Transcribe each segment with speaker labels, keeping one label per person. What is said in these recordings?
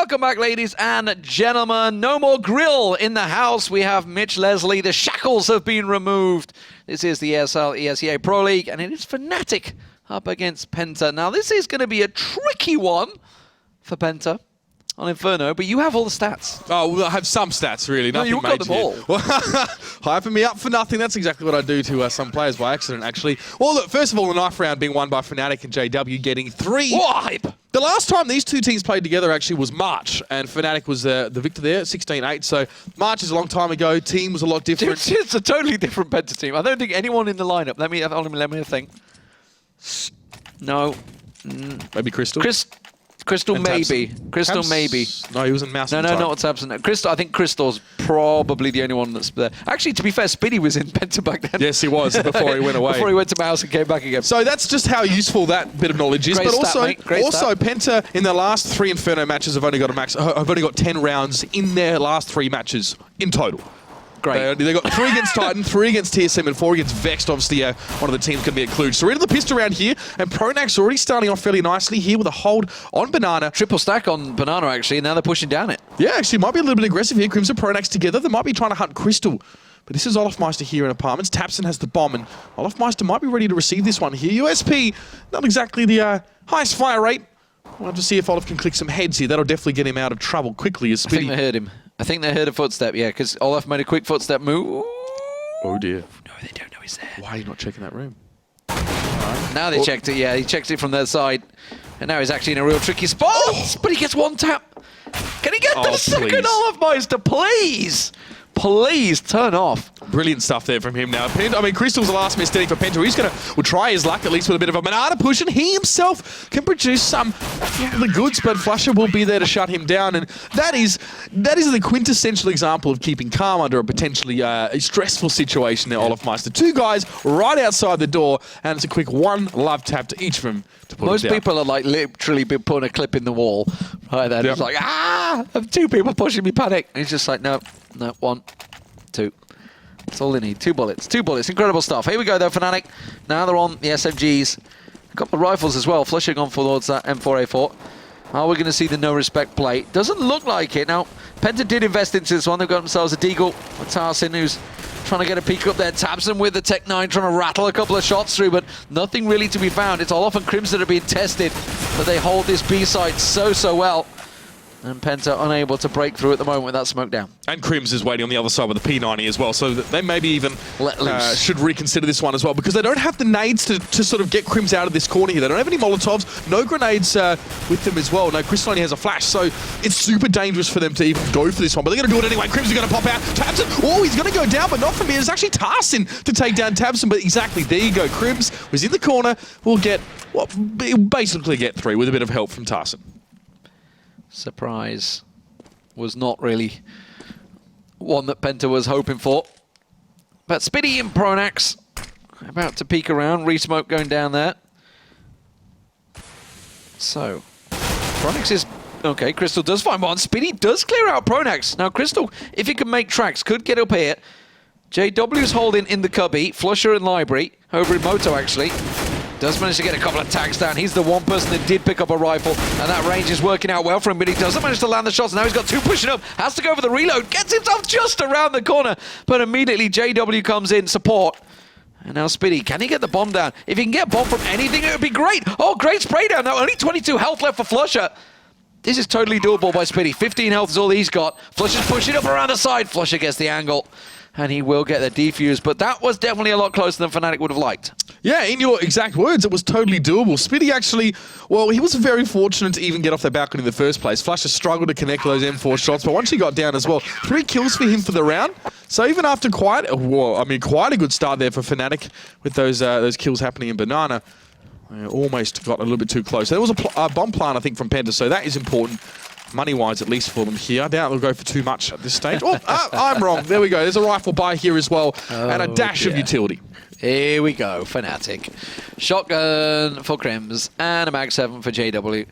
Speaker 1: Welcome back, ladies and gentlemen. No more grill in the house. We have Mitch Leslie. The shackles have been removed. This is the ESL ESEA Pro League, and it is Fnatic up against PENTA. Now, this is going to be a tricky one for PENTA on Inferno, but you have all the stats.
Speaker 2: Oh, well, I have some stats, really.
Speaker 1: No,
Speaker 2: Nothing
Speaker 1: you got them all.
Speaker 2: Hyping me up for nothing. That's exactly what I do to some players by accident, actually. Well, look, first of all, the knife round being won by Fnatic and JW, getting 3.
Speaker 1: Wipe!
Speaker 2: The last time these two teams played together actually was March, and Fnatic was the victor there, 16-8. So March is a long time ago. Team was a lot different.
Speaker 1: It's a totally different PENTA team. I don't think anyone in the lineup. Let me think. No.
Speaker 2: Maybe Crystal.
Speaker 1: Crystal
Speaker 2: And
Speaker 1: maybe.
Speaker 2: Tabson.
Speaker 1: Crystal
Speaker 2: Tabs?
Speaker 1: maybe.
Speaker 2: No, he was in Mouse.
Speaker 1: No, not Tabson. Crystal. I think Crystal's probably the only one that's there. Actually, to be fair, Spiddy was in PENTA back then.
Speaker 2: Yes, he was before he went away.
Speaker 1: Before he went to Mouse and came back again.
Speaker 2: So that's just how useful that bit of knowledge is.
Speaker 1: Great
Speaker 2: But
Speaker 1: stat,
Speaker 2: also PENTA in their last 3 Inferno matches have only got 10 rounds in their last 3 matches in total.
Speaker 1: Great.
Speaker 2: They got 3 against Titan, 3 against TSM, and 4 against Vexed. Obviously, one of the teams can be at Cluj. So we're into the pistol round here, and Pronak's already starting off fairly nicely here with a hold on Banana.
Speaker 1: Triple stack on Banana, actually, and now they're pushing down it.
Speaker 2: Yeah, actually, might be a little bit aggressive here. Crimson Pronak's together. They might be trying to hunt Crystal. But this is Olofmeister here in Apartments. Tapson has the bomb, and Olofmeister might be ready to receive this one here. USP, not exactly the highest fire rate. We'll have to see if Olof can click some heads here. That'll definitely get him out of trouble quickly. As
Speaker 1: I think they heard him. I think they heard a footstep, yeah, because Olaf made a quick footstep move.
Speaker 2: Oh dear.
Speaker 1: No, they don't know he's there.
Speaker 2: Why are you not checking that room?
Speaker 1: Now they checked it, yeah, he checked it from their side. And now he's actually in a real tricky spot. But he gets 1 tap. Can he get the second Olofmeister, please? Please turn off.
Speaker 2: Brilliant stuff there from him now. I mean, Crystal's the last man standing for PENTA. He's going to try his luck, at least with a bit of a Banana push, and he himself can produce some of the goods, but Flusher will be there to shut him down. And that is the quintessential example of keeping calm under a potentially stressful situation there, Olofmeister. 2 guys right outside the door, and it's a quick 1 love tap to each of them to put
Speaker 1: Most
Speaker 2: him down.
Speaker 1: people are like literally been putting a clip in the wall. Right then, it's like, I have 2 people pushing me, panic. And he's just like, no, 1, 2. That's all they need. 2 bullets. 2 bullets. Incredible stuff. Here we go, though, Fnatic. Now they're on the SMGs. A couple of rifles as well. Flushing on towards that M4A4. Are we going to see the no respect play? Doesn't look like it. Now, PENTA did invest into this one. They've got themselves a Deagle. Tarsin, who's trying to get a peek up there. Tabson with the Tech 9, trying to rattle a couple of shots through, but nothing really to be found. It's Olof and Crimson that are being tested, but they hold this B site so well. And PENTA unable to break through at the moment with that smoke down.
Speaker 2: And Crims is waiting on the other side with the P90 as well, so they maybe even should reconsider this one as well, because they don't have the nades to sort of get Crims out of this corner here. They don't have any Molotovs, no grenades with them as well. No, Crystal only has a flash, so it's super dangerous for them to even go for this one, but they're going to do it anyway. Crims is going to pop out. Tabson, oh, he's going to go down, but not from here. It's actually Tarsin to take down Tabson, but exactly, there you go. Crims was in the corner, will get, well, basically get 3 with a bit of help from Tarsin.
Speaker 1: Surprise was not really one that PENTA was hoping for. But Spiddy and Pronax about to peek around. Resmoke going down there. So, Pronax is... Okay, Crystal does find one. Spiddy does clear out Pronax. Now, Crystal, if he can make tracks, could get up here. JW's holding in the cubby. Flusher and Library. Over in Moto, actually. Does manage to get a couple of tags down. He's the one person that did pick up a rifle, and that range is working out well for him, but he doesn't manage to land the shots. Now he's got 2 pushing up, has to go for the reload, gets himself just around the corner, but immediately JW comes in, support. And now Spiddy, can he get the bomb down? If he can get bomb from anything, it would be great. Oh, great spray down. Now only 22 health left for Flusher. This is totally doable by Spiddy. 15 health is all he's got. Flusher's pushing up around the side. Flusher gets the angle, and he will get the defuse, but that was definitely a lot closer than Fnatic would have liked.
Speaker 2: Yeah, in your exact words, it was totally doable. Spiddy actually, well, he was very fortunate to even get off the balcony in the first place. Flusher struggled to connect those M4 shots, but once he got down as well, 3 kills for him for the round. So even after quite a good start there for Fnatic with those kills happening in Banana, almost got a little bit too close. There was a bomb plant, I think, from PENTA, so that is important. Money-wise, at least for them here. I doubt they'll go for too much at this stage. Oh, I'm wrong. There we go. There's a rifle buy here as well, and a dash of utility.
Speaker 1: Here we go, Fnatic. Shotgun for Crims, and a Mag 7 for JW.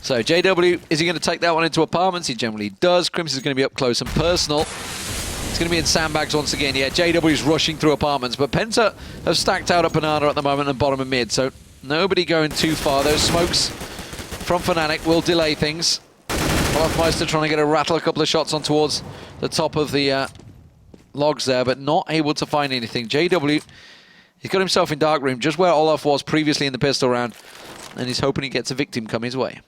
Speaker 1: So JW, is he going to take that one into Apartments? He generally does. Crims is going to be up close and personal. It's going to be in sandbags once again. Yeah, JW is rushing through Apartments, but PENTA have stacked out at Banana at the moment and bottom and mid, so nobody going too far. Those smokes from Fnatic will delay things. Meister trying to get rattle a couple of shots on towards the top of the logs there, but not able to find anything. JW, he's got himself in dark room, just where Olaf was previously in the pistol round, and he's hoping he gets a victim come his way.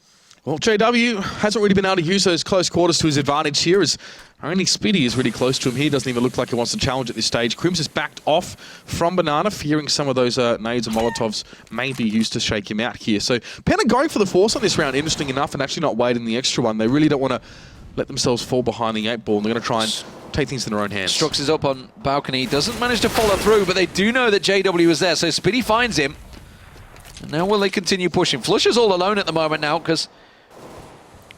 Speaker 2: Well, JW hasn't really been able to use those close quarters to his advantage here, as only Spitty is really close to him. He doesn't even look like he wants to challenge at this stage. Crims is backed off from Banana, fearing some of those nades and Molotovs may be used to shake him out here. So PENTA going for the force on this round, interesting enough, and actually not waiting the extra one. They really don't want to let themselves fall behind the 8 ball, and they're going to try and take things in their own hands.
Speaker 1: Strux is up on balcony, doesn't manage to follow through, but they do know that JW is there, so Spitty finds him. And now will they continue pushing? Flusher's all alone at the moment now, because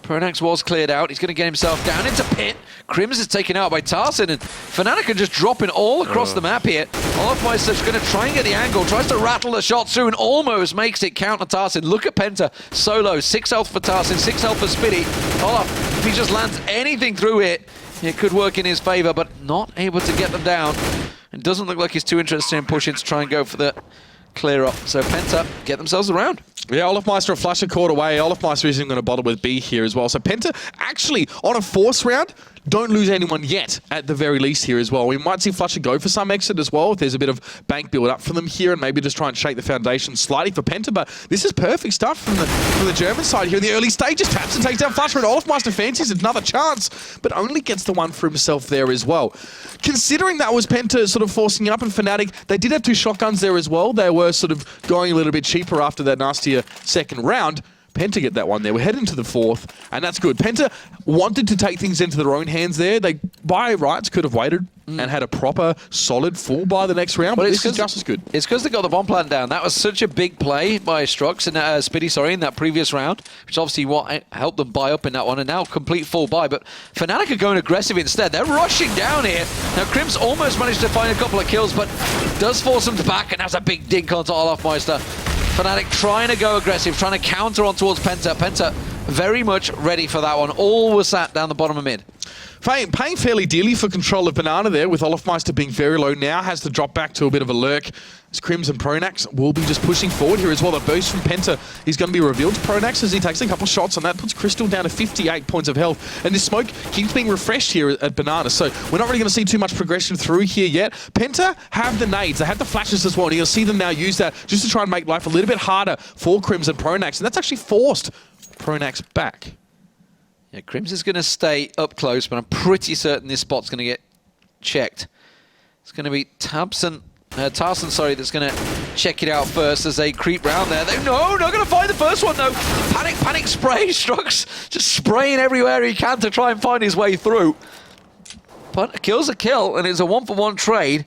Speaker 1: Pronax was cleared out. He's going to get himself down into pit. Crims is taken out by Tarsin, and Fnatic are just dropping all across the map here. Olafmeister's going to try and get the angle, tries to rattle the shot through, and almost makes it count on Tarsin. Look at PENTA, solo, 6 health for Tarsin, 6 health for Spitty. Olaf, if he just lands anything through it could work in his favor, but not able to get them down. It doesn't look like he's too interested in pushing to try and go for the clear up. So PENTA get themselves around.
Speaker 2: Yeah, Olafmeister a flusher caught away. Olafmeister isn't going to bother with B here as well. So PENTA actually on a force round, don't lose anyone yet at the very least here as well. We might see Flusher go for some exit as well if there's a bit of bank build up for them here, and maybe just try and shake the foundation slightly for PENTA. But this is perfect stuff from the German side here in the early stages. Taps and takes down Flusher, and Olafmeister fancies another chance, but only gets the one for himself there as well. Considering that was PENTA sort of forcing up, and Fnatic, they did have 2 shotguns there as well. They were sort of going a little bit cheaper after that nastier second round. PENTA get that one there. We're heading to the 4th, and that's good. PENTA wanted to take things into their own hands there. They, by rights, could have waited and had a proper, solid full buy the next round, but this is just as good.
Speaker 1: It's because they got the bomb plant down. That was such a big play by Strux and Spitty, sorry, in that previous round, which obviously what helped them buy up in that one, and now complete full buy. But Fnatic are going aggressive instead. They're rushing down here. Now, Crims almost managed to find a couple of kills, but does force them to back, and that's a big dink onto Olafmeister. Fnatic trying to go aggressive, trying to counter on towards PENTA. PENTA very much ready for that one. All was sat down the bottom of mid.
Speaker 2: Paying fairly dearly for control of Banana there, with Olafmeister being very low now, has to drop back to a bit of a lurk. As Crims and Pronax will be just pushing forward here as well. The boost from PENTA is going to be revealed to Pronax as he takes a couple shots, and that puts Crystal down to 58 points of health. And this smoke keeps being refreshed here at Banana, so we're not really going to see too much progression through here yet. PENTA have the nades, they have the flashes as well, and you'll see them now use that just to try and make life a little bit harder for Crims and Pronax, and that's actually forced Pronax back.
Speaker 1: Yeah, Crims is going to stay up close, but I'm pretty certain this spot's going to get checked. It's going to be Tarsin, that's going to check it out first as they creep round there. No, not going to find the first one, though. Panic spray. Strux just spraying everywhere he can to try and find his way through. But a kill's a kill, and it's a 1-for-1 trade.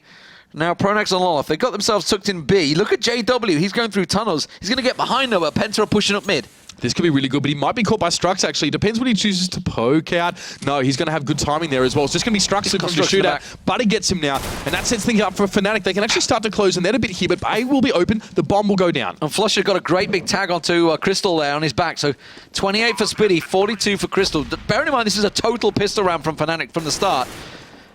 Speaker 1: Now, Pronax and Olaf, they got themselves tucked in B. Look at JW. He's going through tunnels. He's going to get behind them, but PENTA are pushing up mid.
Speaker 2: This could be really good, but he might be caught by Strux, actually. Depends what he chooses to poke out. No, he's going to have good timing there as well. It's just going to be Strux who comes to shoot out. Buddy gets him now, and that sets things up for Fnatic. They can actually start to close, and then a bit here, but A will be open. The bomb will go down.
Speaker 1: And Flusher got a great big tag onto Crystal there on his back. So 28 for Spitty, 42 for Crystal. Bearing in mind, this is a total pistol round from Fnatic from the start.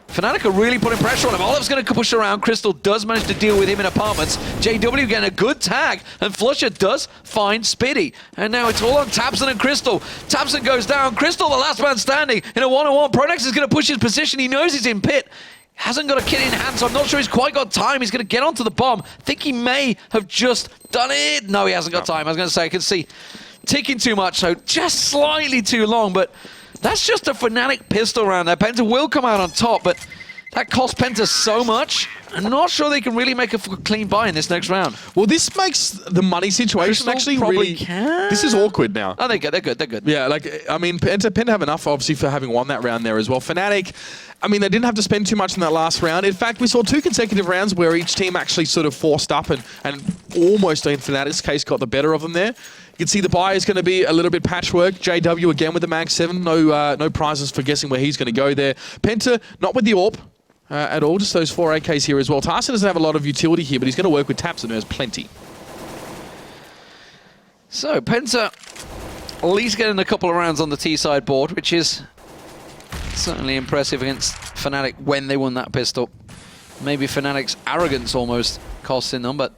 Speaker 1: Fnatic are really putting pressure on him. Olaf's going to push around. Crystal does manage to deal with him in apartments. JW getting a good tag, and Flusher does find Spitty. And now it's all on Tabson and Crystal. Tabson goes down. Crystal, the last man standing, in a one-on-one. Pronax is going to push his position. He knows he's in pit. Hasn't got a kit in hand, so I'm not sure he's quite got time. He's going to get onto the bomb. Think he may have just done it. No, he hasn't got time. I was going to say, I can see ticking too much, so just slightly too long, but that's just a Fnatic pistol round there. PENTA will come out on top, but that cost PENTA so much. I'm not sure they can really make a clean buy in this next round.
Speaker 2: Well, this makes the money situation
Speaker 1: Crystal
Speaker 2: actually really... This is awkward now.
Speaker 1: Oh, they're good.
Speaker 2: Yeah, like, I mean, PENTA have enough, obviously, for having won that round there as well. Fnatic, I mean, they didn't have to spend too much in that last round. In fact, we saw 2 consecutive rounds where each team actually sort of forced up and almost, in Fnatic's case, got the better of them there. You can see the buy is going to be a little bit patchwork. JW again with the Mag 7. No prizes for guessing where he's going to go there. PENTA, not with the AWP at all. Just those 4 AKs here as well. Tarsin doesn't have a lot of utility here, but he's going to work with Taps and there's plenty.
Speaker 1: So, PENTA at least getting a couple of rounds on the T-side board, which is certainly impressive against Fnatic when they won that pistol. Maybe Fnatic's arrogance almost costing them, but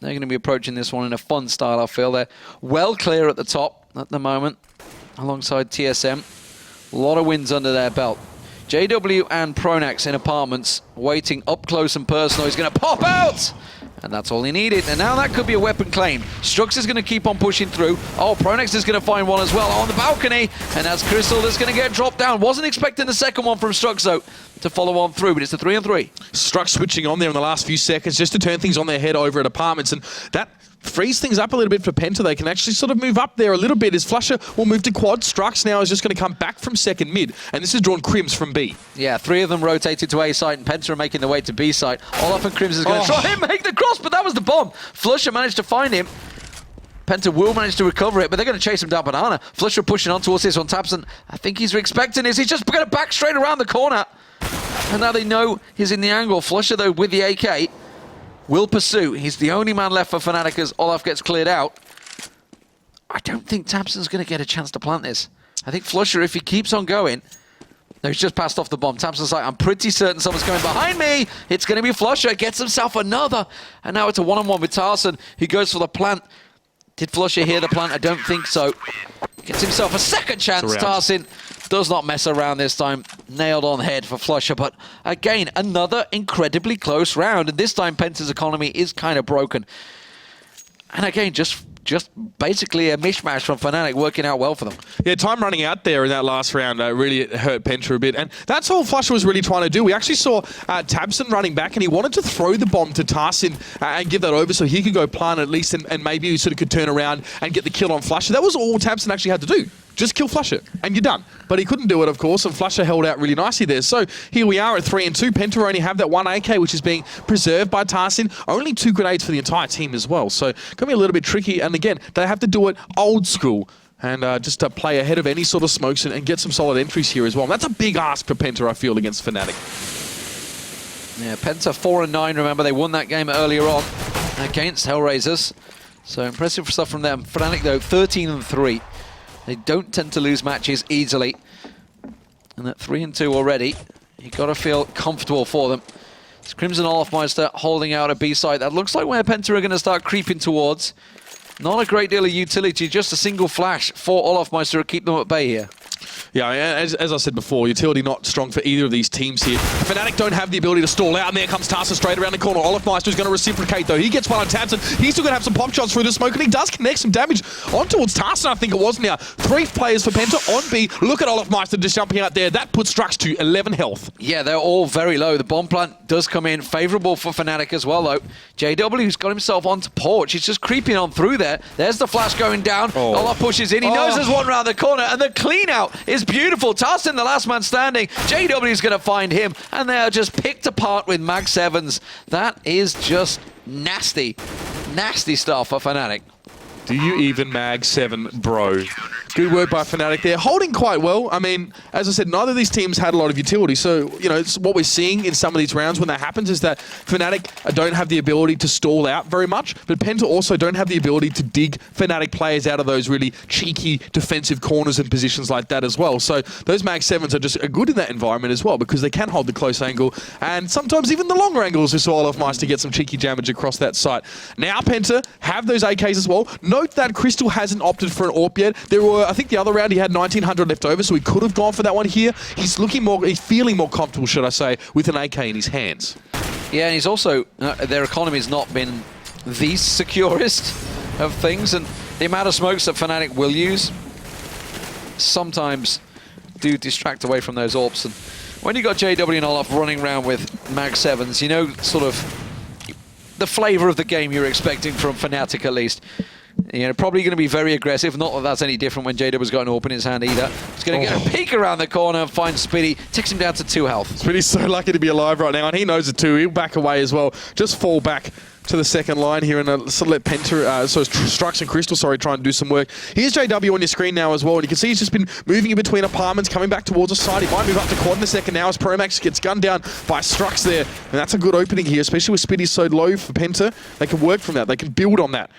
Speaker 1: they're going to be approaching this one in a fun style, I feel. They're well clear at the top at the moment. alongside TSM. A lot of wins under their belt. JW and Pronax in apartments, waiting up close and personal. He's going to pop out! And that's all he needed. And now that could be a weapon claim. Strux is going to keep on pushing through. Oh, Pronax is going to find one as well on the balcony. And that's Crystal that's going to get dropped down. Wasn't expecting the second one from Strux, though, to follow on through, but it's a 3-on-3.
Speaker 2: Strux switching on there in the last few seconds just to turn things on their head over at apartments. And that frees things up a little bit for PENTA. They can actually sort of move up there a little bit as Flusher will move to quad. Strux now is just going to come back from second mid. And this is drawn Crims from B.
Speaker 1: Yeah, 3 of them rotated to A site, and PENTA are making their way to B site. Olaf and Crims is going to try and make the cross, but that was the bomb. Flusher managed to find him. PENTA will manage to recover it, but they're going to chase him down banana. Flusher pushing on towards this one. Tabson, I think he's expecting this. He's just going to back straight around the corner. And now they know he's in the angle. Flusher, though, with the AK, will pursue. He's the only man left for Fnatic as Olaf gets cleared out. I don't think Tabson's going to get a chance to plant this. I think Flusher, if he keeps on going... No, he's just passed off the bomb. Tabson's like, I'm pretty certain someone's coming behind me. It's going to be Flusher. Gets himself another. And now it's a one-on-one with Tarson. He goes for the plant. Did Flusher hear the plant? I don't think so. Gets himself a second chance. Tarson does not mess around this time. Nailed on head for Flusher. But again, another incredibly close round. And this time, Penta's economy is kind of broken. And again, just basically a mishmash from Fnatic working out well for them. Yeah, time running out there in that last round really hurt PENTA a bit. And that's all Flusher was really trying to do. We actually saw Tabson running back, and he wanted to throw the bomb to Tarson and give that over so he could go plant at least, and maybe he sort of could turn around and get the kill on Flusher. That was all Tabson actually had to do. Just kill Flusher, and you're done. But he couldn't do it, of course, and Flusher held out really nicely there. So here we are at 3-2. PENTA only have that one AK, which is being preserved by Tarson. Only 2 grenades for the entire team as well. So going to be a little bit tricky. And again, they have to do it old school and just to play ahead of any sort of smokes and get some solid entries here as well. And that's a big ask for PENTA, I feel, against Fnatic. Yeah, PENTA 4-9. Remember, they won that game earlier on against Hellraisers. So impressive stuff from them. Fnatic, though, 13-3. They don't tend to lose matches easily. And at 3-2 already, you've got to feel comfortable for them. It's Crimson Olafmeister holding out a B site. That looks like where PENTA are going to start creeping towards. Not a great deal of utility, just a single flash for Olafmeister to keep them at bay here. Yeah, as I said before, utility not strong for either of these teams here. Fnatic don't have the ability to stall out, and there comes Tarson straight around the corner. Olafmeister is going to reciprocate, though. He gets one on Tabson. He's still going to have some pop shots through the smoke, and he does connect some damage on towards Tarson, I think it was now. 3 players for PENTA on B. Look at Olafmeister just jumping out there. That puts Strux to 11 health. Yeah, they're all very low. The bomb plant does come in favourable for Fnatic as well, though. JW's got himself onto porch. He's just creeping on through there. There's the flash going down. Olaf pushes in. He knows there's one around the corner, and the clean out is beautiful. Tarson, the last man standing. JW's going to find him, and they are just picked apart with Mag 7s. That is just nasty, nasty stuff for Fnatic. Do you even Mag 7, bro? Good work by Fnatic there. Holding quite well. I mean, as I said, neither of these teams had a lot of utility. So, you know, it's what we're seeing in some of these rounds when that happens is that Fnatic don't have the ability to stall out very much, but PENTA also don't have the ability to dig Fnatic players out of those really cheeky defensive corners and positions like that as well. So those Mag 7s are just good in that environment as well because they can hold the close angle and sometimes even the longer angles. We saw Olafmeister to get some cheeky damage across that site. Now PENTA have those AKs as well. Note that Crystal hasn't opted for an AWP yet. There were, I think the other round he had 1900 left over, so he could have gone for that one here. He's feeling more comfortable, should I say, with an AK in his hands. Yeah, and he's also, their economy's not been the securest of things, and the amount of smokes that Fnatic will use sometimes do distract away from those AWPs. And when you got JW and Olaf running around with Mag 7s, you know, sort of the flavor of the game you're expecting from Fnatic at least. You know, probably going to be very aggressive. Not that that's any different when JW's got an AWP in his hand either. He's going to get a peek around the corner and find Spitty. Takes him down to 2 health. Spitty's so lucky to be alive right now, and he knows it too. He'll back away as well. Just fall back to the second line here and sort of let PENTA, Strux and Crystal, try and do some work. Here's JW on your screen now as well, and you can see he's just been moving in between apartments, coming back towards the side. He might move up to quad in a second now as Promax gets gunned down by Strux there. And that's a good opening here, especially with Spitty so low for PENTA. They can work from that. They can build on that.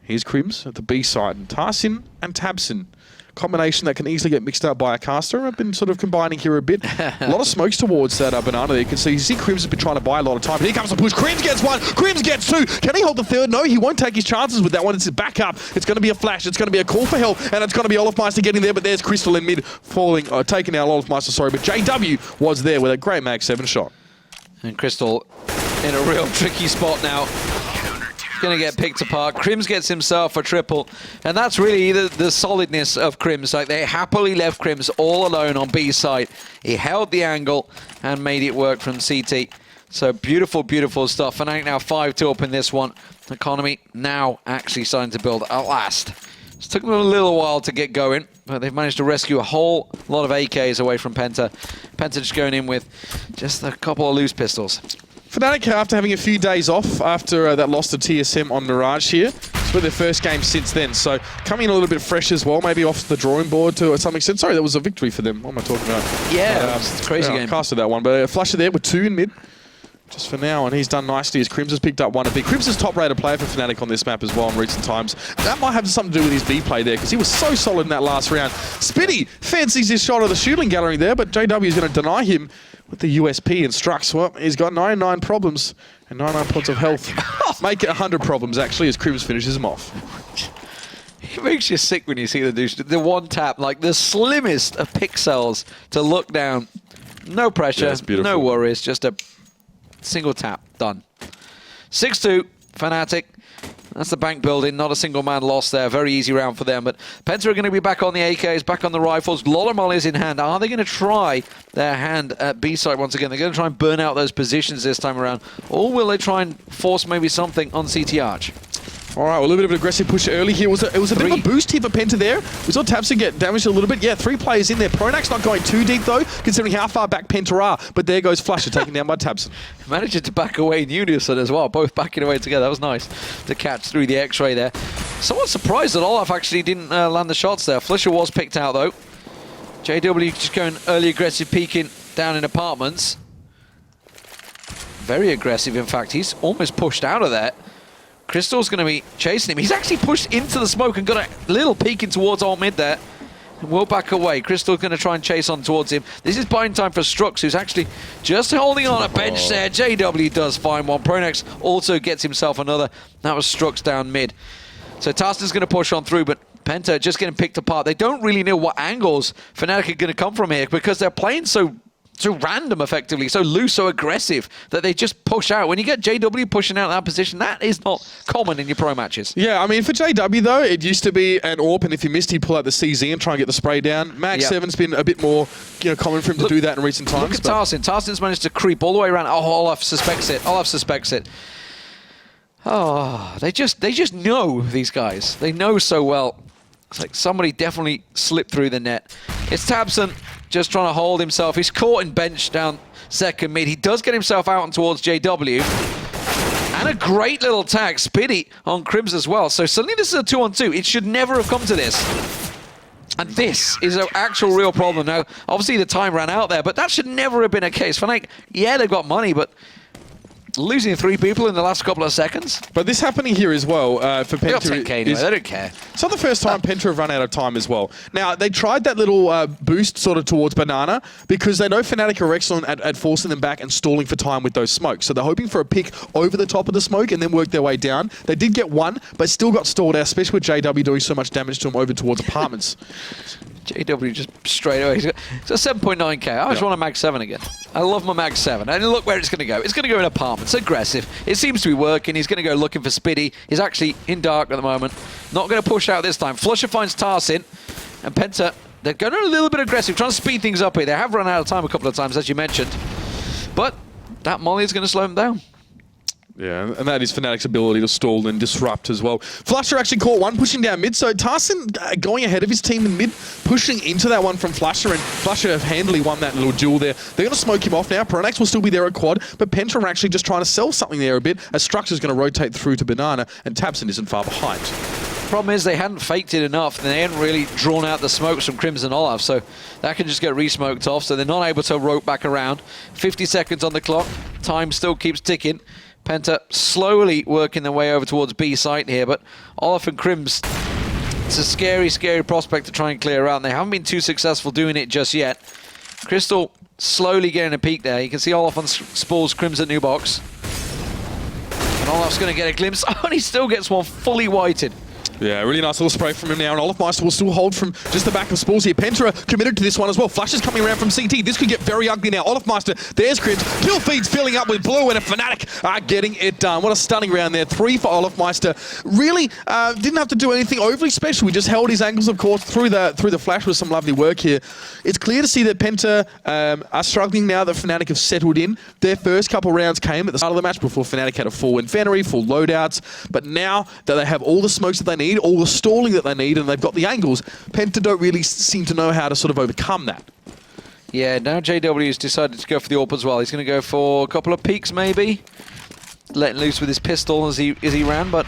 Speaker 1: Here's Crims at the B side, and Tarson and Tabson
Speaker 2: combination that can easily get mixed up by a caster. I've been sort of combining here a bit. A lot of smokes towards that banana there. You can see Crims has been trying to buy a lot of time. But here comes the push. Crims gets one. Crims gets two. Can he hold the third? No, he won't take his chances with that one. It's back up. It's going to be a flash. It's going to be a call for help. And it's going to be Olofmeister getting there. But there's Crystal in mid falling, taking out Olofmeister, sorry. But JW was there with a great Mag 7 shot.
Speaker 1: And Crystal in a real tricky spot now. Going to get picked apart. Crims gets himself a triple. And that's really the solidness of Crims. Like, they happily left Crims all alone on B side. He held the angle and made it work from CT. So beautiful, beautiful stuff. Fnatic now 5-2 up in this one. Economy now actually starting to build at last. It's took them a little while to get going, but they've managed to rescue a whole lot of AKs away from Penta. Penta just going in with just a couple of loose pistols.
Speaker 2: Fnatic, after having a few days off after that loss to TSM on Mirage here, it's been their first game since then, so coming in a little bit fresh as well, maybe off the drawing board to some extent. Sorry, that was a victory for them. What am I talking about?
Speaker 1: Yeah, it's a crazy game.
Speaker 2: I casted that one, but Flusher there with 2 in mid. Just for now, and he's done nicely as Crims has picked up one of B. Crims is top-rated player for Fnatic on this map as well in recent times. That might have something to do with his B play there, because he was so solid in that last round. Spitty fancies his shot of the shooting gallery there, but JW is going to deny him with the USP and Strux. Well, he's got 99 problems and 99 points of health. Make it 100 problems, actually, as Crims finishes him off.
Speaker 1: It makes you sick when you see the one tap, like the slimmest of pixels to look down. No pressure, no worries, just a single tap, done. 6-2, Fnatic. That's the bank building, not a single man lost there. Very easy round for them, but Penta are going to be back on the AKs, back on the rifles. A lot of mollies in hand. Are they going to try their hand at B side once again? They're going to try and burn out those positions this time around, or will they try and force maybe something on CT Arch?
Speaker 2: All right, well, a little bit of an aggressive push early here. It was a bit of a boost here for Penta there. We saw Tabson get damaged a little bit. Yeah, 3 players in there. Pronak's not going too deep, though, considering how far back Penta are. But there goes Flusher, taken down by Tabson.
Speaker 1: Managing to back away in unison as well, both backing away together. That was nice to catch through the X-ray there. Somewhat surprised that Olaf actually didn't land the shots there. Flusher was picked out, though. JW just going early aggressive, peeking down in apartments. Very aggressive, in fact. He's almost pushed out of there. Crystal's going to be chasing him. He's actually pushed into the smoke and got a little peeking towards all mid there. And will back away. Crystal's going to try and chase on towards him. This is buying time for Strux, who's actually just holding on a bench there. JW does find one. Pronax also gets himself another. That was Strux down mid. So Tarston's going to push on through, but Penta just getting picked apart. They don't really know what angles Fnatic are going to come from here because they're playing so random, effectively, so loose, so aggressive, that they just push out. When you get JW pushing out that position, that is not common in your pro matches.
Speaker 2: Yeah, I mean, for JW, though, it used to be an AWP, and if he missed, he'd pull out the CZ and try and get the spray down. Mag 7's been a bit more common for him to do that in recent times.
Speaker 1: Look at Tarsin. Tarsin's managed to creep all the way around. Oh, Olaf suspects it. Olaf suspects it. Oh, they just know, these guys. They know so well. It's like somebody definitely slipped through the net. It's Tabson just trying to hold himself. He's caught in bench down second mid. He does get himself out and towards JW. And a great little tag, Spitty on Crims as well. So suddenly this is a 2-on-2. It should never have come to this. And this is an actual real problem. Now, obviously the time ran out there, but that should never have been a case. Fnatic, yeah, they've got money, but losing 3 people in the last couple of seconds.
Speaker 2: But this happening here as well for Penta.
Speaker 1: They'll take K anyway, they don't care.
Speaker 2: It's not the first time Penta have run out of time as well. Now, they tried that little boost sort of towards Banana because they know Fnatic are excellent at forcing them back and stalling for time with those smokes. So they're hoping for a pick over the top of the smoke and then work their way down. They did get one, but still got stalled out, especially with JW doing so much damage to him over towards apartments.
Speaker 1: JW just straight away. It's a 7.9k. I just want a Mag 7 again. I love my Mag 7. And look where it's going to go. It's going to go in apartments. Aggressive. It seems to be working. He's going to go looking for Spitty. He's actually in dark at the moment. Not going to push out this time. Flusher finds Tarsin. And Penta, they're going a little bit aggressive, trying to speed things up here. They have run out of time a couple of times, as you mentioned. But that molly is going to slow them down.
Speaker 2: Yeah, and that is Fnatic's ability to stall and disrupt as well. Flusher actually caught one, pushing down mid, so Tarsin going ahead of his team in mid, pushing into that one from Flusher, and Flusher have handily won that little duel there. They're going to smoke him off now. Pronax will still be there at quad, but Penta are actually just trying to sell something there a bit, as Structure's going to rotate through to Banana, and Tabson isn't far behind.
Speaker 1: Problem is they hadn't faked it enough, and they hadn't really drawn out the smokes from Crimson Olaf, so that can just get re-smoked off, so they're not able to rope back around. 50 seconds on the clock. Time still keeps ticking. Penta slowly working their way over towards B site here, but Olaf and Crims It's a scary, scary prospect to try and clear out, and they haven't been too successful doing it just yet. Crystal slowly getting a peek there. You can see Olaf on Spores Crimson new box. And Olaf's going to get a glimpse. Oh, and he still gets one fully whited.
Speaker 2: Yeah, really nice little spray from him now, and Olafmeister will still hold from just the back of Spores here. PENTA committed to this one as well. Flash is coming around from CT. This could get very ugly now. Olafmeister, there's Crims. Kill feeds filling up with blue, and a Fnatic are getting it done. What a stunning round there. 3 for Olafmeister. Really didn't have to do anything overly special. We just held his angles, of course, through the flash with some lovely work here. It's clear to see that PENTA are struggling now that Fnatic have settled in. Their first couple rounds came at the start of the match before Fnatic had a full Inferno, full loadouts. But now that they have all the smokes that they need, all the stalling that they need, and they've got the angles, PENTA don't really seem to know how to sort of overcome that.
Speaker 1: Yeah, now JW's decided to go for the AWP as well. He's going to go for a couple of peeks maybe. Letting loose with his pistol as he ran, but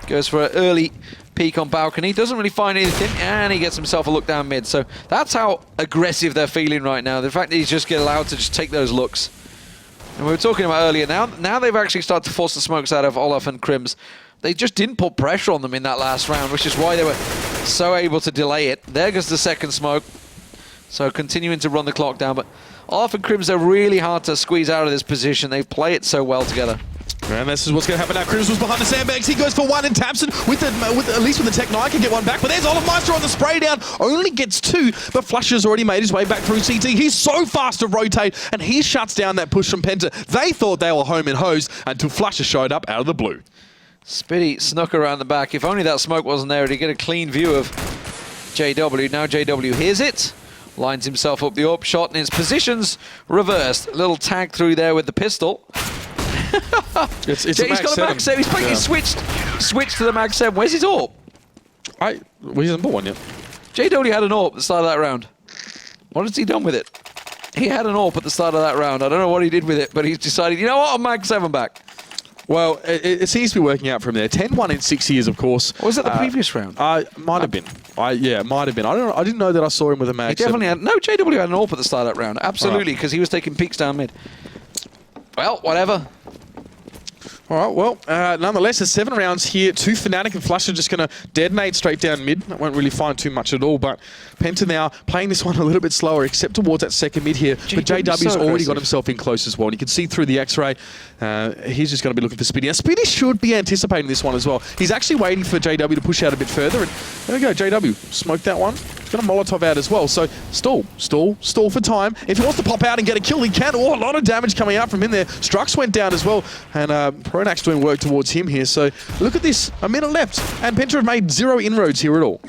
Speaker 1: goes for an early peek on balcony. Doesn't really find anything, and he gets himself a look down mid. So that's how aggressive they're feeling right now. The fact that he's just get allowed to just take those looks. And we were talking about earlier, now they've actually started to force the smokes out of Olaf and Crims. They just didn't put pressure on them in that last round, which is why they were so able to delay it. There goes the second smoke. So continuing to run the clock down, but Olaf and Crims are really hard to squeeze out of this position. They play it so well together.
Speaker 2: And this is what's going to happen now. Crims was behind the sandbags. He goes for one, and Tamsin, at least with the Tech 9, can get one back. But there's Olafmeister on the spray down. Only gets 2, but Flusher's already made his way back through CT. He's so fast to rotate, and he shuts down that push from PENTA. They thought they were home and hosed until Flusher showed up out of the blue.
Speaker 1: Spitty snuck around the back. If only that smoke wasn't there, he'd get a clean view of JW. Now JW hears it, lines himself up the AWP shot, and his position's reversed. A little tag through there with the pistol.
Speaker 2: It's
Speaker 1: he's got a Mag 7. He's playing switched to the Mag 7. Where's his AWP?
Speaker 2: Well, he hasn't bought one yet.
Speaker 1: JW had an AWP at the start of that round. What has he done with it? He had an AWP at the start of that round. I don't know what he did with it, but he's decided, you know what, I'm Mag 7 back.
Speaker 2: Well, it seems to be working out from there. 10-1 in 6 years, of course.
Speaker 1: Or was that the previous round?
Speaker 2: Might have been. Yeah, it might have been. I didn't know that I saw him with a Mag.
Speaker 1: He definitely had. No, JW had an AWP at the start of that round. Absolutely, because he was taking peeks down mid. Well, whatever.
Speaker 2: All right, well, nonetheless, there's 7 rounds here. 2 Fnatic and Flusher just going to detonate straight down mid. I won't really find too much at all, but PENTA now playing this one a little bit slower, except towards that second mid here. But JW's already got himself in close as well, and you can see through the X-ray, he's just going to be looking for Spitty. Now, Spitty should be anticipating this one as well. He's actually waiting for JW to push out a bit further, and there we go, JW smoked that one. He's got a Molotov out as well, so stall for time. If he wants to pop out and get a kill, he can. Oh, a lot of damage coming out from in there. Strux went down as well, and Pronak's doing work towards him here. So look at this, a minute left, and PENTA have made 0 inroads here at all.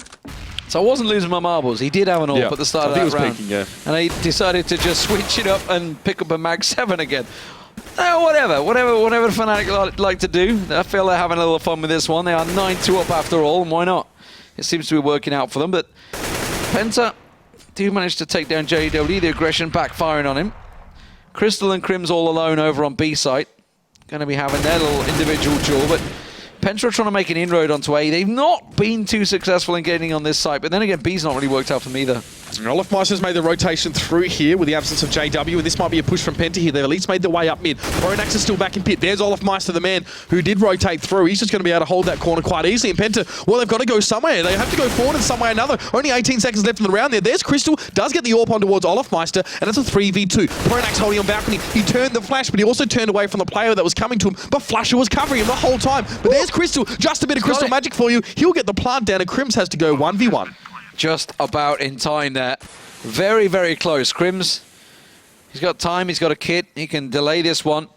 Speaker 1: So I wasn't losing my marbles. He did have an AWP at the start of that round.
Speaker 2: Peaking, yeah.
Speaker 1: And he decided to just switch it up and pick up a Mag 7 again. Whatever Fnatic like to do. I feel they're having a little fun with this one. They are 9-2 up after all, and why not? It seems to be working out for them, but PENTA do manage to take down JW, the aggression backfiring on him. Crystal and Crims all alone over on B site. Going to be having their little individual duel, but PENTA are trying to make an inroad onto A. They've not been too successful in getting on this site, but then again, B's not really worked out for them either.
Speaker 2: Olafmeister's made the rotation through here with the absence of JW, and this might be a push from PENTA here. They've at least made their way up mid. Pronax is still back in pit. There's Olafmeister, the man who did rotate through. He's just going to be able to hold that corner quite easily. And PENTA, well, they've got to go somewhere. They have to go forward in some way or another. Only 18 seconds left in the round there. There's Crystal, does get the AWP on towards Olafmeister, and it's a 3v2. Pronax holding on balcony. He turned the flash, but he also turned away from the player that was coming to him. But Flusher was covering him the whole time. But there's Crystal, just a bit of Crystal magic for you. He'll get the plant down, and Crims has to go 1v1.
Speaker 1: Just about in time there. Very, very close. Crims, he's got time, he's got a kit, he can delay this one.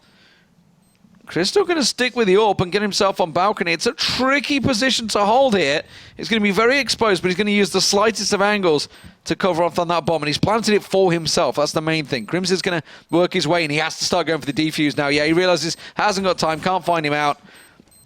Speaker 1: Crystal going to stick with the AWP and get himself on balcony. It's a tricky position to hold here. He's going to be very exposed, but he's going to use the slightest of angles to cover off on that bomb, and he's planted it for himself. That's the main thing. Crims is going to work his way, and he has to start going for the defuse now. Yeah, he realizes hasn't got time, can't find him out.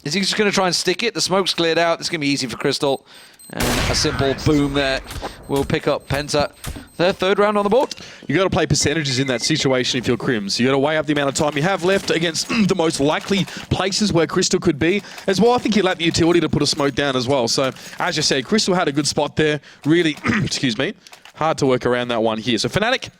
Speaker 1: Is he just going to try and stick it? The smoke's cleared out. This is going to be easy for Crystal. And a simple boom there will pick up PENTA. Their 3rd round on the board.
Speaker 2: You got to play percentages in that situation if you're Crims. You got to weigh up the amount of time you have left against the most likely places where Crystal could be. As well, I think he lacked the utility to put a smoke down as well. So, as you said, Crystal had a good spot there. Really, excuse me, hard to work around that one here. So, Fnatic